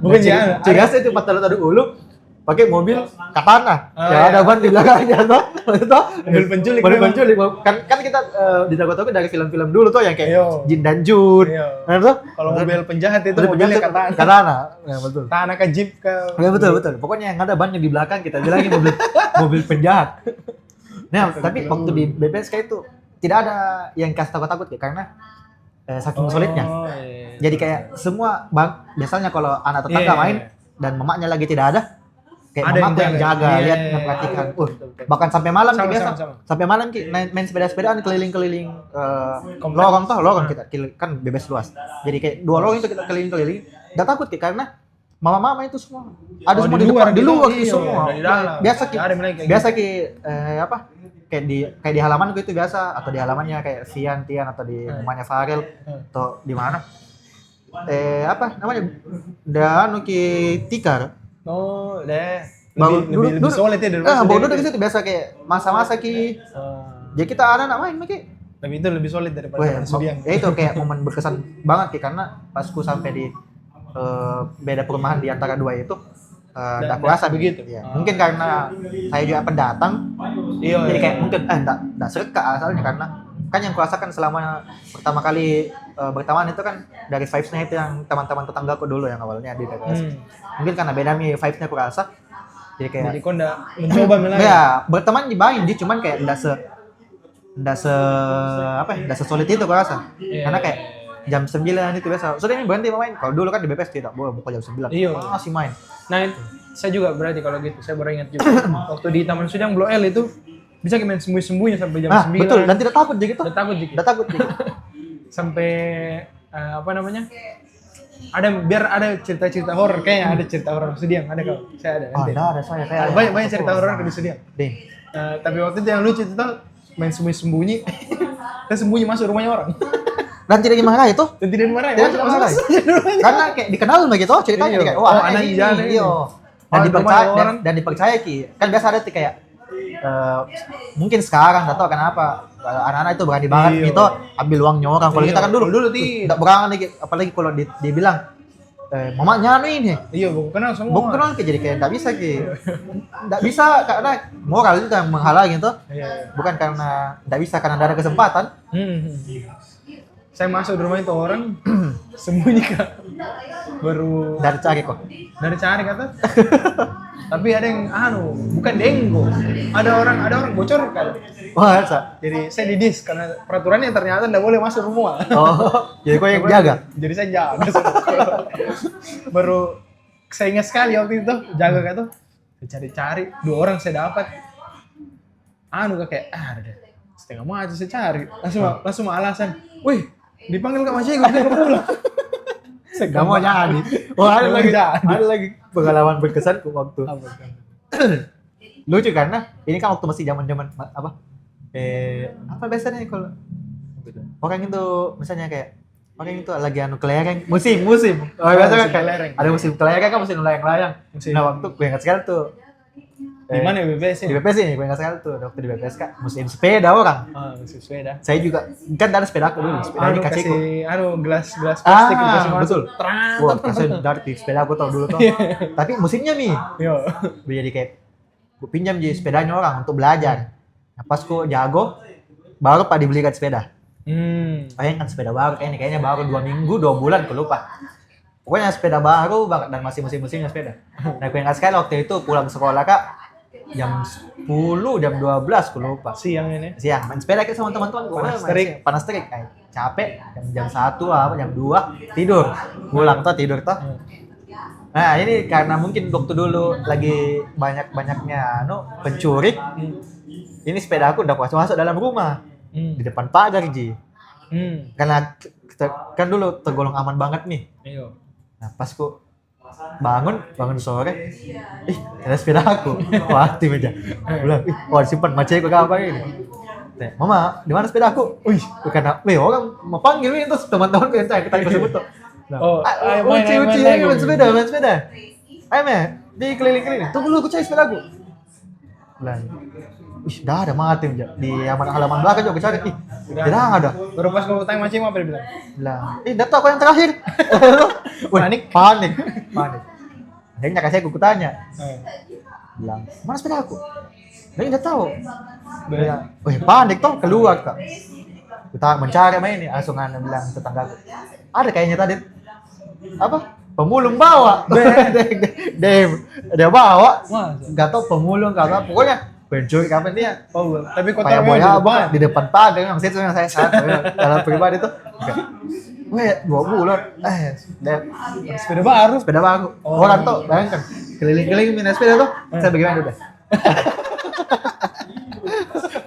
Bukan ya, Cigas itu patah-patah ulu pakai mobil katana. Ada ban di belakangnya tuh. Mobil penculik. Kan kita ditakut-takut dari film-film dulu tuh yang kayak Iya. Jin dan Jun. Iya. Nah, tuh Kalau mobil penjahat itu mobilnya katana. Katana. Ya, betul. Tanah ke jeep ke. Ya, betul. Pokoknya yang ada bannya di belakang kita bilangin mobil penjahat. Nah, tapi waktu di BPSK itu tidak ada yang kasih takut-takut ya karena saking solidnya. Iya. Jadi kayak semua biasanya kalau anak tetangga main dan mamanya lagi tidak ada, kayak Ada mama yang jaga, lihat, memperhatikan. Betul. Bahkan sampai malam Sama, biasa. sama. Sampai malam main sepeda-sepedaan keliling-keliling lorong kita kan bebas luas. Jadi kayak 2 lorong itu kita keliling-keliling. Enggak takut Ki karena mama-mama itu semua ada semua di luar Ki gitu, semua. dari dalam. Biasa Ki. Ada mereka kayak Biasa Ki kayak di halamanku itu biasa atau di halamannya kayak Tian atau di rumahnya Farel atau di mana? Apa namanya? Dan Ki Tikar. Oh, deh. Lebih solid ya dari baru dari situ biasa kayak masa-masa Ki. Jadi kita anak main Ki. Tapi itu lebih solid daripada Wah, Sudiang. ya itu kayak momen berkesan banget Ki karena pas ku sampai di beda perumahan di antara dua itu enggak kurasa begitu. Ya. Mungkin karena saya juga pendatang. Iya. Jadi kayak mungkin enggak serka asalnya karena kan yang kurasakan selama pertama kali berteman itu kan dari vibes-nya itu yang teman-teman tetanggaku dulu yang awalnya di BPS. Mungkin karena beda nih vibes-nya kurasa. Jadi kayak kau enggak mencoba lagi. Ya, berteman dibain dia cuman kayak enggak sesolid itu kurasa. Karena kayak jam 9 itu biasa. Sudah ini berhenti main. Kalau dulu kan di BPS tidak boleh buka jam 9. Iya. Masih main. Nah, saya juga berarti kalau gitu, saya baru ingat juga. Waktu di Taman Sudiang Blok L itu bisa main sembunyi-sembunyi sampai jam 9. Betul, dan tidak takut gitu. Tidak takut dikit. Tidak takut gitu. Sampai apa namanya? Biar ada cerita-cerita horor, kayaknya ada cerita horor Sudiang, ada kau? Saya ada. Ada saya kayak Banyak cerita horor di Sudiang. Deh. Tapi waktu itu yang lucu itu main sembunyi-sembunyi. Kita sembunyi masuk rumahnya orang. Dan tidak dimarahi itu. Dan tidak dimarahin. Tidak dimarahi. Karena kayak dikenal begitu ceritanya kayak anak ini. jalan ini. Dan dipercaya Ki. Kan biasa ada kayak mungkin sekarang enggak tahu kenapa anak-anak itu berani banget gitu ambil uangnya orang. Kalau kita kan dulu tidak berani apalagi kalau dibilang mamanya ini. Iya, bukan kenal semua. Bukan kenal Ki, jadi kayak enggak bisa Ki. Enggak bisa karena moral itu yang menghalangi itu. Bukan karena enggak bisa karena ada kesempatan. Saya masuk di rumah itu orang sembunyi Kak. Baru dari cari kok. Dari cari kata. Tapi ada yang bukan denggo. Ada orang bocor kan. Wah, Sa. Jadi saya didis karena peraturannya ternyata enggak boleh masuk rumah. Oh, jadi kau yang jaga. Jadi saya jaga. Baru saya ingat sekali waktu itu jaga kata. Saya cari-cari 2 orang saya dapat. Kayak ada deh. Setengah mati saya cari. Langsung alasan. Wih, dipanggil Kak Masih, gue pulang. Gak mau jadi. Ada lagi pengalaman berkesan waktu. Lucu karena ini kan waktu masih zaman-zaman apa biasanya kalau orang itu misalnya kayak orang itu lagi kelereng musim. Biasanya kayak ada musim kelereng kan musim layang-layang. Nah waktu gue ingat sekali tuh. Di mana BPS? Di BPS ini gue ingat sekali tuh waktu di BPS kan musim sepeda orang. Musim sepeda. Saya juga kan ada sepeda aku dulu, sepeda ini kasihku. Gelas plastik dikasih masuk. Betul. Wah, kasih dari sepeda aku tau dulu tuh. Tapi musimnya nih. Yo. Jadi kayak gue pinjam di sepedanya orang untuk belajar. Nah, pas ku jago baru Pak dibelikan sepeda. Hmm. Kan sepeda baru kayaknya baru 2 minggu 2 bulan aku lupa. Pokoknya sepeda baru banget dan masih musim-musimnya sepeda. Nah, aku ingat sekali waktu itu pulang sekolah Kak jam 10, jam 12 aku lupa. Siang ini. Siang main sepeda sama teman-teman gue panas terik kayak capek jam 1 apa jam 2 tidur. Pulang tidur. Nah, ini karena mungkin waktu dulu lagi banyak-banyaknya pencuri. Ini sepeda aku udah masuk dalam rumah. Di depan pagar Ji. Karena kan dulu tergolong aman banget nih. Iya. Nah, pas ku bangun sore, ada sepeda aku. Wah, tim aja. Bilang, disimpan macet kok apa ini. Mama, di mana sepeda aku? Karena, orang mau panggil ini terus teman-teman minta kita sebut tuh. Main sepeda. Ayo, di keliling-keliling. Tunggu dulu aku cari sepeda aku. Bilang, dah ada mati di halaman belakang juga cari. Tidak ada. Baru pas kau tanya macam apa dia bilang? Data aku yang terakhir. Panik. Akhirnya kasih aku tanya. Bilang, mana sepeda aku? Dia tidak tahu. Bilang, panik toh keluar Kak. Kita mencari main ini, langsung bilang tetanggaku. Ada kayaknya tadi apa? Pemulung bawa. Dia bawa. Enggak tahu pemulung enggak apa. Pokoknya pencuri kapan dia? Tapi kota di depan pagar yang saya saat dalam pribadi tuh. 2 bulan. Sepeda baru. Orang tuh bayangkan keliling-keliling minta sepeda tuh. Saya bagaimana udah?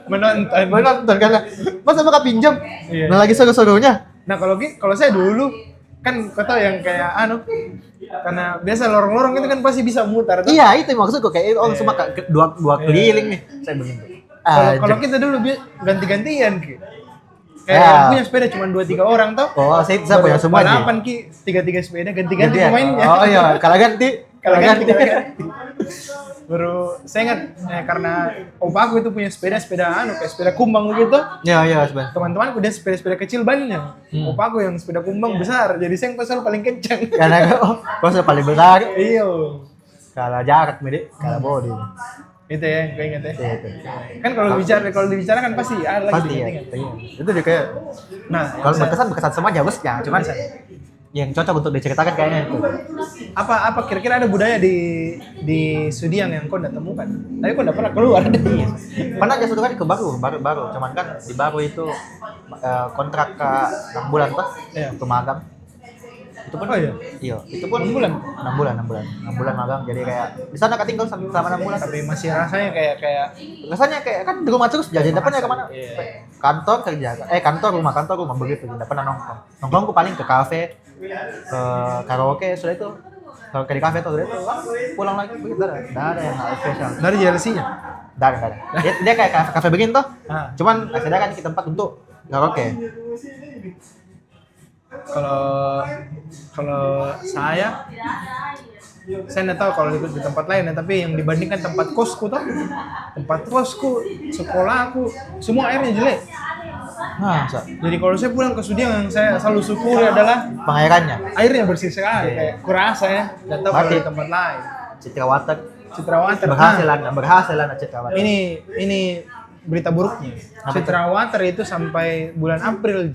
Menonton karena masa mau pinjam. Iya. Nah lagi seru-serunya. Nah kalau saya dulu kan kau tahu yang kayak karena biasa lorong-lorong itu kan pasti bisa mutar. Iya itu maksudku kayak semua dua keliling nih. Saya begini. Kalau kita dulu ganti-gantian kayak punya sepeda cuma 2-3 orang toh. Saya punya semua aja. Balapan 3-3 sepeda ganti-ganti pemainnya. Oh iya, kalau ganti. Baru saya ingat karena opa aku itu punya sepeda kayak sepeda kumbang gitu. Iya, sebenarnya. Teman-temanku dia sepeda kecil banyak. Opa aku yang sepeda kumbang besar. Jadi saya selalu paling kencang. Karena kalau paling besar. Iya. Kalau jarak kalau body. Itu ya, gue ingat ya. Itu. Kan kalau dibicarakan pasti ada lagi. Pasti ya. Itu dia kayak. Nah, kalau berkesan semua jauh ya, cuman yang cocok untuk diceritakan kayaknya itu. Apa kira-kira ada budaya di Sudiang yang kau enggak temukan? Tapi kau enggak pernah keluar deh. Pernah aja satu kali ke baru. Cuman kan di baru itu kontrak ke 6 bulan toh. Iya. Untuk magang. Itu pun iya, itu pun 6 bulan. 6 bulan magang. Jadi kayak di sana Kak tinggal selama 6 bulan. Tapi masih rasanya kayak rasanya kayak kan di rumah terus jadi dapatnya kemana? Iya. Kantor kerja. Kantor rumah begitu. Tidak pernah nongkrong. Nongkrongku paling ke kafe, ke karaoke, sudah itu. Kalau di kafe tuh udah itu pulang lagi begitu. Enggak ada yang spesial. Dari JLC-nya. Enggak ada. Dia kayak kafe begini tuh. Cuman ada kan tempat untuk karaoke. Kalau saya nggak tahu kalau di tempat lain ya, tapi yang dibandingkan tempat kosku sekolahku semua airnya jelek. Jadi kalau saya pulang ke Sudiang yang saya selalu syukuri adalah airnya bersih sekali. Kayak kurasa ya, nggak tahu kalau di tempat lain. Citra Water berhasil Citra Water. Ini berita buruknya. Citra Water itu sampai bulan April.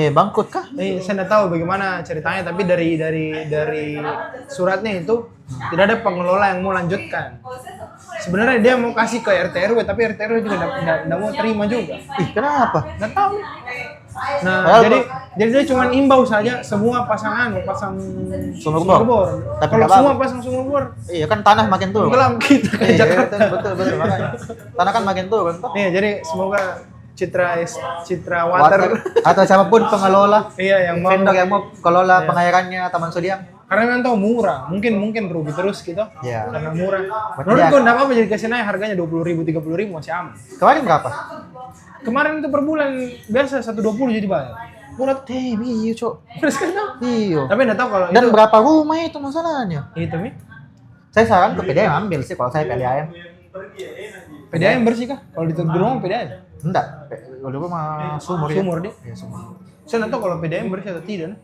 Bangkrut kah? Saya nggak tahu bagaimana ceritanya, tapi dari suratnya itu tidak ada pengelola yang mau lanjutkan. Sebenarnya dia mau kasih ke RT RW, tapi RT RW juga nggak mau terima juga. Kenapa? Nggak tahu. Nah, jadi dia cuma imbau saja semua pasang sumur bor. Kalau semua pasang sumur bor, iya kan tanah makin turun. Gelap kita ke Jakarta. Betul makanya. Tanah kan makin turun toh. Iya, jadi semoga Citra Water atau siapapun pengelola yang vendor yang mau kelola pengairannya Taman Sudiang, karena memang tahu murah, mungkin rugi terus gitu. Iya. Karena murah. Menurutku enggak apa-apa jadi kasih naik harganya 20.000 30.000 masih aman. Kemarin berapa? Kemarin itu per bulan biasa 120 jadi bayar. Murah iya cok. Terus kan? Iya. Tapi enggak tahu kalau dan itu berapa rumah itu masalahnya. Itu Mi. Saya saran ke PDAM ambil sih kalau saya PDAM. PDAM bersih kah? Kalau di rumah PDAM? Enggak. Kalau rumah sumur dia. Iya, sumur. Saya nggak tahu kalau PDM bersih atau tidak.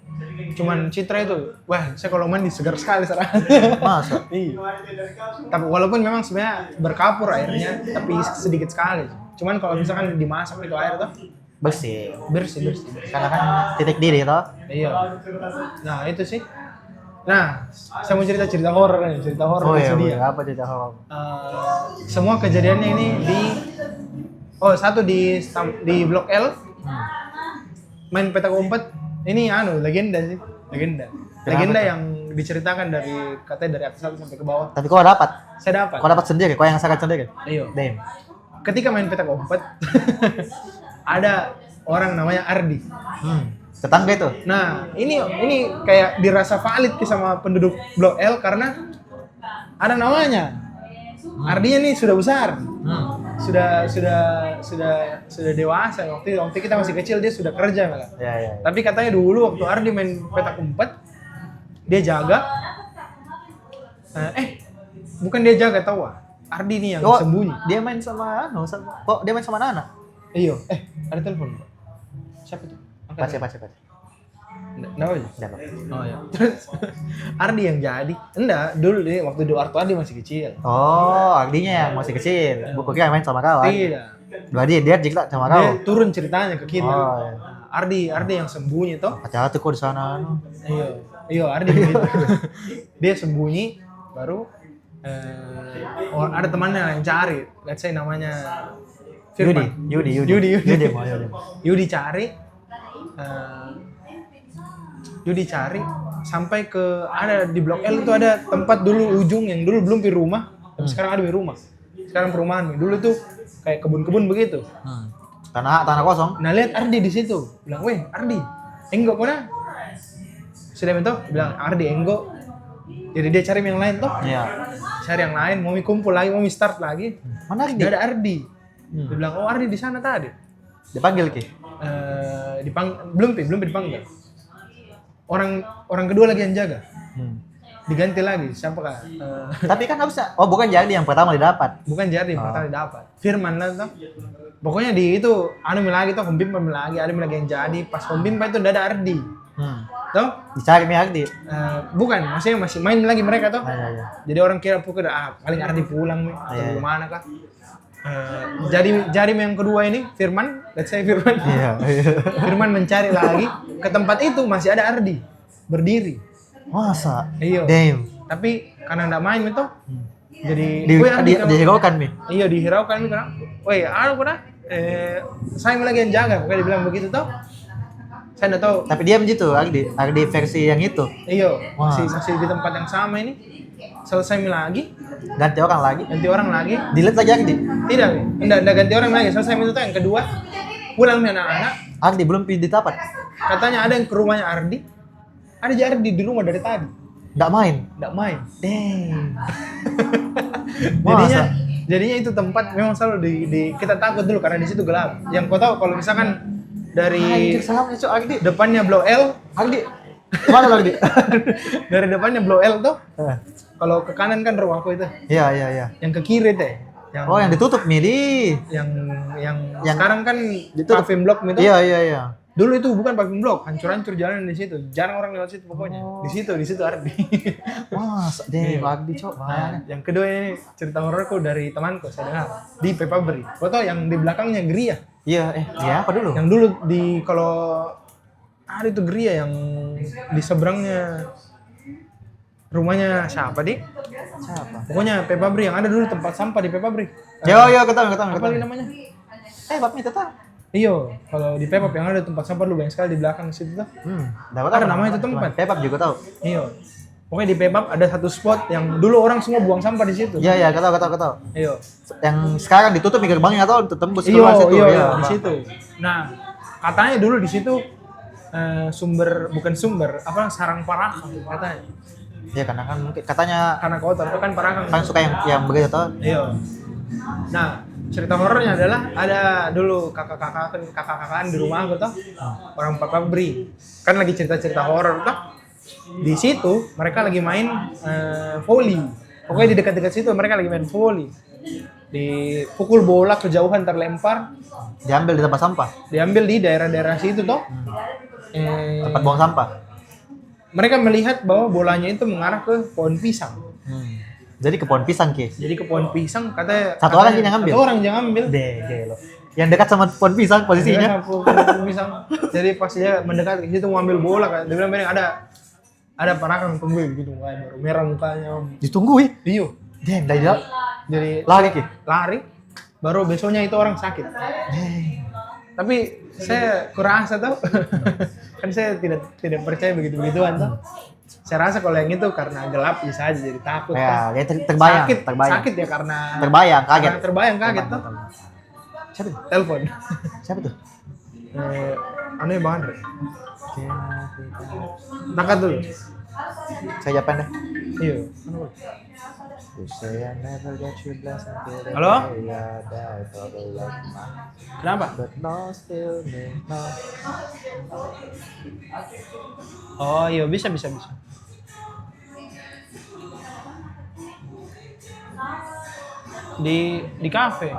Cuman Citra itu, wah saya kalau mandi segar sekali serah. Masa? Iya. Tapi walaupun memang sebenarnya berkapur airnya, tapi sedikit sekali. Cuman kalau misalkan dimasak itu air tuh Bersih. bersih. Karena kan titik diri toh. Iya. Nah itu sih. Nah, saya mau cerita horor nih, cerita horor Oh yang iya, sedih. boleh. Apa cerita horor? Semua kejadiannya ini satu di Blok L main petak umpet. Ini legenda sih, legenda. Legenda tuh? yang diceritakan katanya dari atas sampai ke bawah. Tapi kau dapat? Saya dapat. Kau dapat sendiri? Kau yang sangat sendiri? Iya. Damn. Ketika main petak umpet, ada orang namanya Ardi. Tetangga itu? Nah, ini kayak dirasa valid sama penduduk Blok L karena ada namanya. Ardinya nih sudah besar. Sudah dewasa. Waktu kita masih kecil dia sudah kerja malah. Ya. Tapi katanya dulu waktu Ardi main petak umpet, dia jaga. Bukan dia jaga, tahu ah. Ardi nih yang sembunyi. Dia main sama kok dia main sama Nana? Iya. Ada telepon. Siapa itu? Baca. Nggak aja. Dapat. Oh ya. Terus Ardi yang jadi. Enggak, dulu nih waktu Ardi masih kecil. Oh, Ardinya yang masih kecil. Buku kira main sama kau. Tidak. Berarti dia cerita sama kau. Dia turun ceritanya ke kita. Oh, iya. Nah, Ardi yang sembunyi toh. Pacar tuh kok di sana. Iya, Ardi gitu. Dia sembunyi baru ada temannya yang cari. Let's say namanya Firman. Yudi. Yudi cari sampai ke ada di Blok L itu ada tempat dulu ujung yang dulu belum di rumah, tapi sekarang ada di rumah. Sekarang perumahan. Dulu tuh kayak kebun-kebun begitu. Tanah kosong. Nah lihat Ardi di situ, bilang, weh Ardi, enggak kona. Sudah mentok, bilang Ardi enggak. Jadi dia cari yang lain toh. Iya. Cari yang lain, mau kumpul lagi, mau start lagi. Mana Ardi? Gak ada Ardi. Dia bilang, oh Ardi di sana tadi. Dipanggil Ki. Belum dipanggil. Orang kedua lagi yang jaga. Diganti lagi, siapa kah? Tapi kan harusnya, bukan jadi yang pertama didapat. Bukan jadi yang pertama didapat. Firman lah toh. Pokoknya di itu, lagi toh, Pembimpa lagi, ada lagi yang jadi. Pas Pembimpa itu udah ada Ardi. Toh? Dicari nih Ardi. Bukan, maksudnya masih main lagi mereka toh. Iya. Jadi orang kira pokoknya paling Ardi pulang nih, atau gimana kah? Jadi yang kedua ini Firman, let's say Firman. Iya. Firman mencari lagi ke tempat itu masih ada Ardi berdiri. Masa? Iya. Damn. Tapi karena enggak main itu, jadi dihiraukan nih. Iya dihiraukan nih karena, woi, saya lagi yang jaga, pokoknya dibilang begitu toh. Saya enggak tahu. Tapi dia begitu, Ardi versi yang itu. Iya, masih di tempat yang sama ini. Selesai lagi, ganti orang lagi. Delete lagi Ardi. Tidak, enggak ganti orang lagi. Selesai itu yang kedua, pulang nih anak-anak. Ardi belum didapat. Katanya ada yang ke rumahnya Ardi. Ada Ardi di rumah dari tadi. Enggak main. Damn. Masa? Jadinya itu tempat memang selalu kita takut dulu karena di situ gelap. Yang kau tahu kalau misalkan dari depannya Blok L, Ardi. Mana Ardi? Dari depannya Blok L tuh. Kalau ke kanan kan rumahku itu. Iya. Yang ke kiri teh. Yang ditutup Mili. Yang sekarang kan paving block itu. Iya. Dulu itu bukan paving block, hancur-hancur jalan di situ. Jarang orang lewat situ pokoknya. Di situ Ardi. Mas, deh Ardi cok. Nah, yang kedua ini cerita hororku dari temanku saya dengar di Pepabri. Kau tahu yang di belakangnya Gria? Iya, apa dulu? Yang dulu kalau ada itu Gria yang di seberangnya rumahnya siapa di? Siapa? Pokoknya Pepabri yang ada dulu tempat sampah di Pepabri. Yo, ketahuan. Apa lagi namanya? Bapaknya tetap. Iyo, kalau di Pepab yang ada tempat sampah lu banyak sekali di belakang situ tuh. Ada namanya itu tempat. Pepab juga tahu. Iyo. Pokoknya di Pepab ada satu spot yang dulu orang semua buang sampah di situ. Iya, ketahu. Iyo. Yang sekarang ditutup gerbangnya atau tembus keluar situ. Iya, di situ. Nah, katanya dulu di situ sarang parakan katanya. Iya, karena kan mungkin katanya karena kotor itu kan parakan. Kan suka yang begitu toh. Iya. Nah, cerita horornya adalah ada dulu kakak-kakaan di rumah aku tuh orang Pepabri. Kan lagi cerita-cerita horor tuh. Di situ mereka lagi main volley. Pokoknya di dekat-dekat situ mereka lagi main volley. dipukul bola kejauhan terlempar, Diambil di tempat sampah. diambil di daerah-daerah situ toh. Tempat buang sampah. Mereka melihat bahwa bolanya itu mengarah ke pohon pisang. Jadi ke pohon pisang Ki. Jadi ke pohon pisang katanya Satu orang yang ngambil? Satu orang yang ngambil. Deh, lo. Yang dekat sama pohon pisang posisinya. Pohon pisang. Jadi pas dia mendekat ke situ mau ambil bola kan. Dia bilang ada parakang tunggu gitu kan, baru merah mukanya. Ditungguin. Iyo. Damn, dari dia Jadi lari Ki. lari, baru besoknya itu orang sakit. Tapi saya kurasa tau, kan saya tidak percaya begitu-begituan tuh. Saya rasa kalau yang itu karena gelap bisa aja jadi takut. Ya, kayak terbayang, terbayang. Sakit ya karena Terbayang, kaget. karena terbayang kaget tuh. Siapa tuh? Telepon. Siapa tuh? Anu ya Bang Andre. Angkat dulu. Saya Japan deh. Iya. Halo? Kenapa? Oh iya bisa. Di kafe.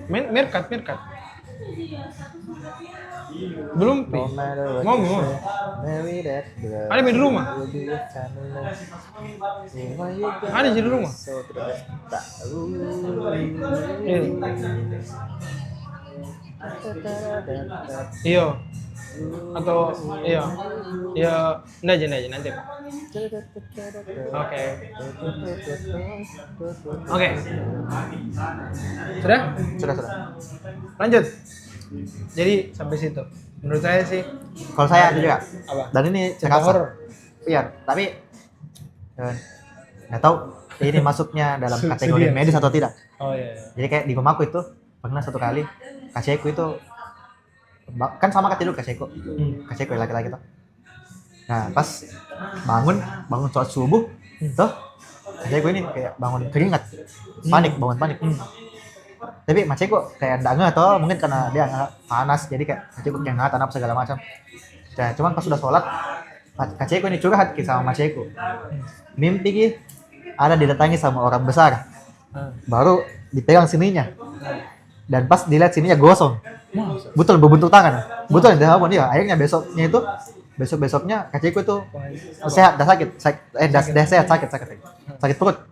Mirkat. Belum pi. Mau. Ada di rumah. Ada di rumah. Iya. Atau iya. Ya, enggak aja nanti. Oke. Sudah? Sudah. Lanjut. Jadi sampai situ. Menurut saya sih. Kalau saya ada juga. Apa? Dan ini Cerita terasa. horor. Iya, tapi nggak tahu ini masuknya dalam kategori medis atau tidak. Oh iya. Jadi kayak di rumahku itu pernah satu kali kakekku itu kan sama kayak tidur kakekku. Kakekku laki-laki tuh. Nah, pas bangun sholat subuh, tuh kakekku ini kayak bangun keringat. Bangun panik. Tapi macetku kayak enggak ngeh atau mungkin karena dia panas jadi kayak macetku kayak ngatan apa segala macam. Nah, cuman pas sudah sholat kakekku ini curhat sama macetku. Mimpi Ki ada didatangi sama orang besar. Baru dipegang sininya. Dan pas dilihat sininya gosong. Betul berbentuk tangan. Betul dia apa dia. Akhirnya besoknya kakekku itu sehat, dah sehat sakit perut.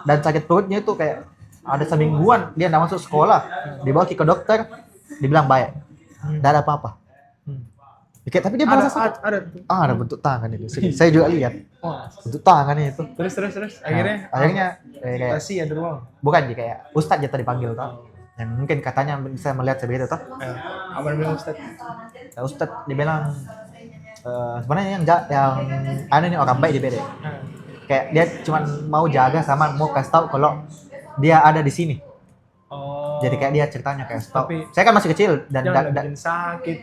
Dan sakit perutnya itu kayak ada semingguan dia nggak masuk sekolah, dibawa ke dokter, dibilang baik, nggak ada apa-apa. Tapi dia merasa sakit. Ada bentuk tangan itu. Saya juga lihat bentuk tangannya itu. Terus akhirnya kayak ya di rumah. bukan sih kayak ustadz jatuh dipanggil toh. Yang mungkin katanya bisa melihat seperti itu toh. Apa namanya ustadz? Ustadz dibilang sebenarnya yang ada nih orang baik di BD. Kayak dia cuma mau jaga sama mau kasih tahu kalau dia ada di sini. Oh. Jadi kayak dia ceritanya kayak stop. Tapi Saya kan masih kecil dan bikin sakit.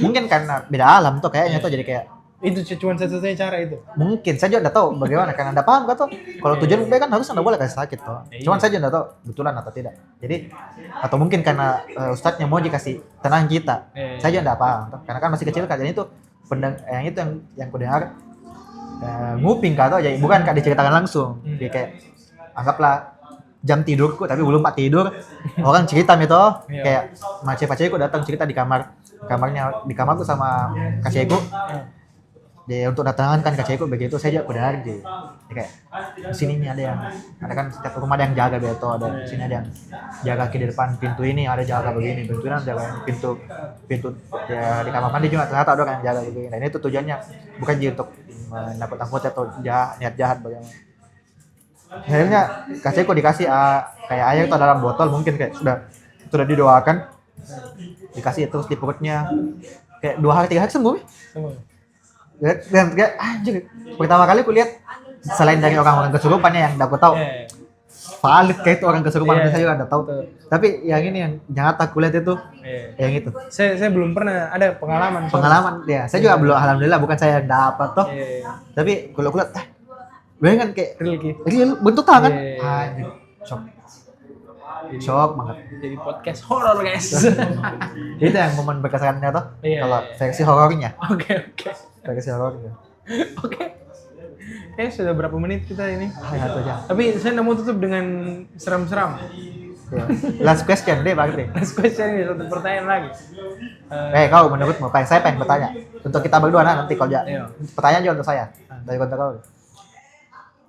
mungkin karena beda alam tuh kayaknya tuh jadi kayak itu cuma satu-satunya cara itu. mungkin saya juga nggak tahu bagaimana karena nggak paham kan tuh. Kalau tujuan baik kan harusnya nggak boleh kasih sakit tuh. Cuman saya juga nggak tahu betulan atau tidak. Jadi atau mungkin karena ustadznya mau dikasih tenang kita. Saya juga nggak paham tuh. Karena kan masih kecil kan jadi itu yang itu yang kudengar nguping kata jadi bukan kak diceritakan langsung. Dia kayak anggaplah jam tidurku tapi belum pak tidur orang cerita gitu kayak macet-macetku datang cerita di kamarku sama kakekku dia untuk datangan kan kakekku begitu saya juga udah aja kayak sini nih ada kan setiap rumah ada yang jaga beto ada sini ada yang jaga di depan pintu ini ada jaga begini pintu ini jaga pintu ya di kamar mandi juga ternyata ada orang yang jaga begini dan itu tujuannya bukan untuk menakut-nakuti atau niat jahat bagaimana. Akhirnya kakekku dikasih kayak air itu dalam botol mungkin kayak sudah didoakan dikasih terus di perutnya kayak 2 hari 3 hari sembuh. Dan kayak anjir pertama kali aku lihat selain dari orang-orang kesurupannya yang aku tahu valid kayak itu orang kesurupan saya juga udah tahu. Tapi yang ini yang nyata aku lihat itu yang itu. Saya belum pernah ada pengalaman ya. Saya juga belum alhamdulillah bukan saya yang dapat toh. Tapi kalau aku lihat bayangkan kayak real bentuk tangan. Anjir. Shock banget. Jadi podcast horor guys. Itu yang momen berkesannya toh. Kalau versi horornya. Oke. Versi horornya. Oke. sudah berapa menit kita ini? Satu jam. Tapi saya nggak mau tutup dengan seram-seram. Ya. Last question deh Bang Deh. Last question ini, satu pertanyaan lagi. Kau menurutmu, saya pengen bertanya. Untuk kita berdua nanti kalau Iya. pertanyaan juga untuk saya. Dari kontak kau.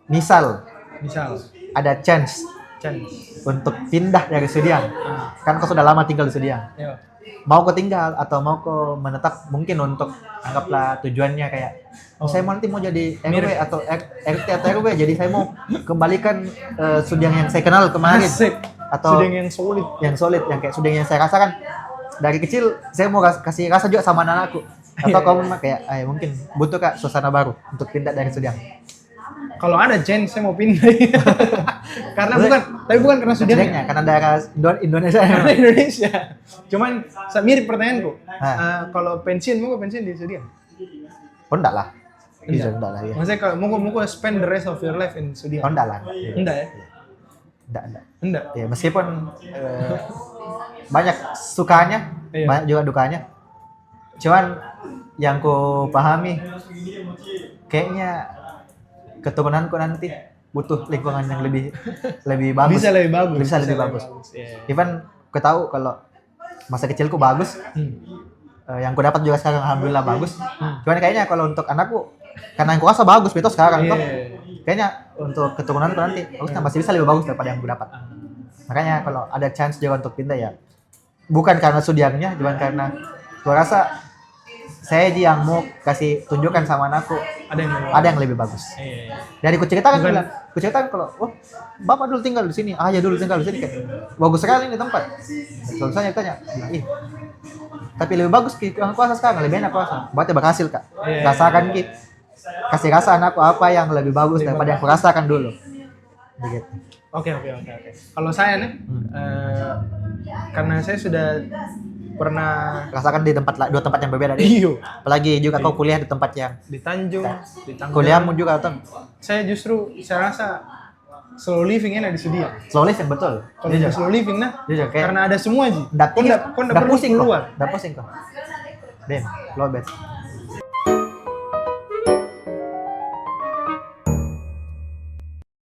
Misal Misal, ada chance untuk pindah dari Sudiang. Kan kau sudah lama tinggal di Sudiang. Iya. Mau kau tinggal atau mau kau menetap, mungkin untuk anggaplah tujuannya kayak saya mau nanti mau jadi RW atau RT atau RW, jadi saya mau kembalikan Sudiang yang saya kenal kemarin. Asik. Atau Sudah yang solid. yang solid, yang kayak Sudiang yang saya rasakan dari kecil. Saya mau kasih rasa juga sama anak-anakku. Atau kamu kayak mungkin butuh Kak suasana baru untuk pindah dari Sudiang. Kalau ada chance saya mau pindah. Karena bukan karena Sudiangnya. Karena daerah Indonesia. Karena Indonesia. Cuman mirip pertanyaanku. Kalau pensiun mau pensiun di Sudiang? Oh enggak lah. Enggak. Enggak lah ya. Maksudnya kalau mau spend the rest of your life in Sudiang? Oh enggak lah. Enggak ya? Enggak. Ya meskipun banyak sukanya, Iya. banyak juga dukanya. Cuman yang ku pahami kayaknya keturunanku nanti butuh lingkungan yang lebih bagus. Bisa lebih bagus. Bisa lebih bagus. Yeah. Even ku tahu kalau masa kecilku bagus, yang ku dapat juga sekarang alhamdulillah bagus. Cuman kayaknya kalau untuk anakku, karena yang ku rasa bagus itu sekarang Iya. toh, kayaknya untuk keturunanku nanti bagusnya masih bisa lebih bagus daripada yang ku dapat. Makanya kalau ada chance juga untuk pindah ya, bukan karena Sudiangnya, cuman karena ku rasa saya aja yang mau kasih tunjukkan sama anakku ada yang lebih bagus. Iya. Dari ku ceritakan kalau bapak dulu tinggal di sini, ayah dulu tinggal di sini, kayak bagus sekali ini tempat. Kalau saya tanya, tapi lebih bagus yang kuasa sekarang, lebih enak kuasa. Berarti berhasil Kak. Iya. Rasakan kasih rasa anakku apa yang lebih bagus daripada yang kurasakan dulu. Begitu. Oke. Kalau saya nih, karena saya sudah pernah Rasakan di dua tempat yang berbeda. iyo Apalagi juga kau kuliah di tempat yang di Tanjung, di Tangerang. kuliahmu juga atau Saya rasa slow living enak di Sudiang. slow living betul. Kalau di slow living Jujur, kayak karena ada semua aja. Nggak Kau nggak perlu pusing keluar. kok. Nggak pusing kok. Dem, low bed.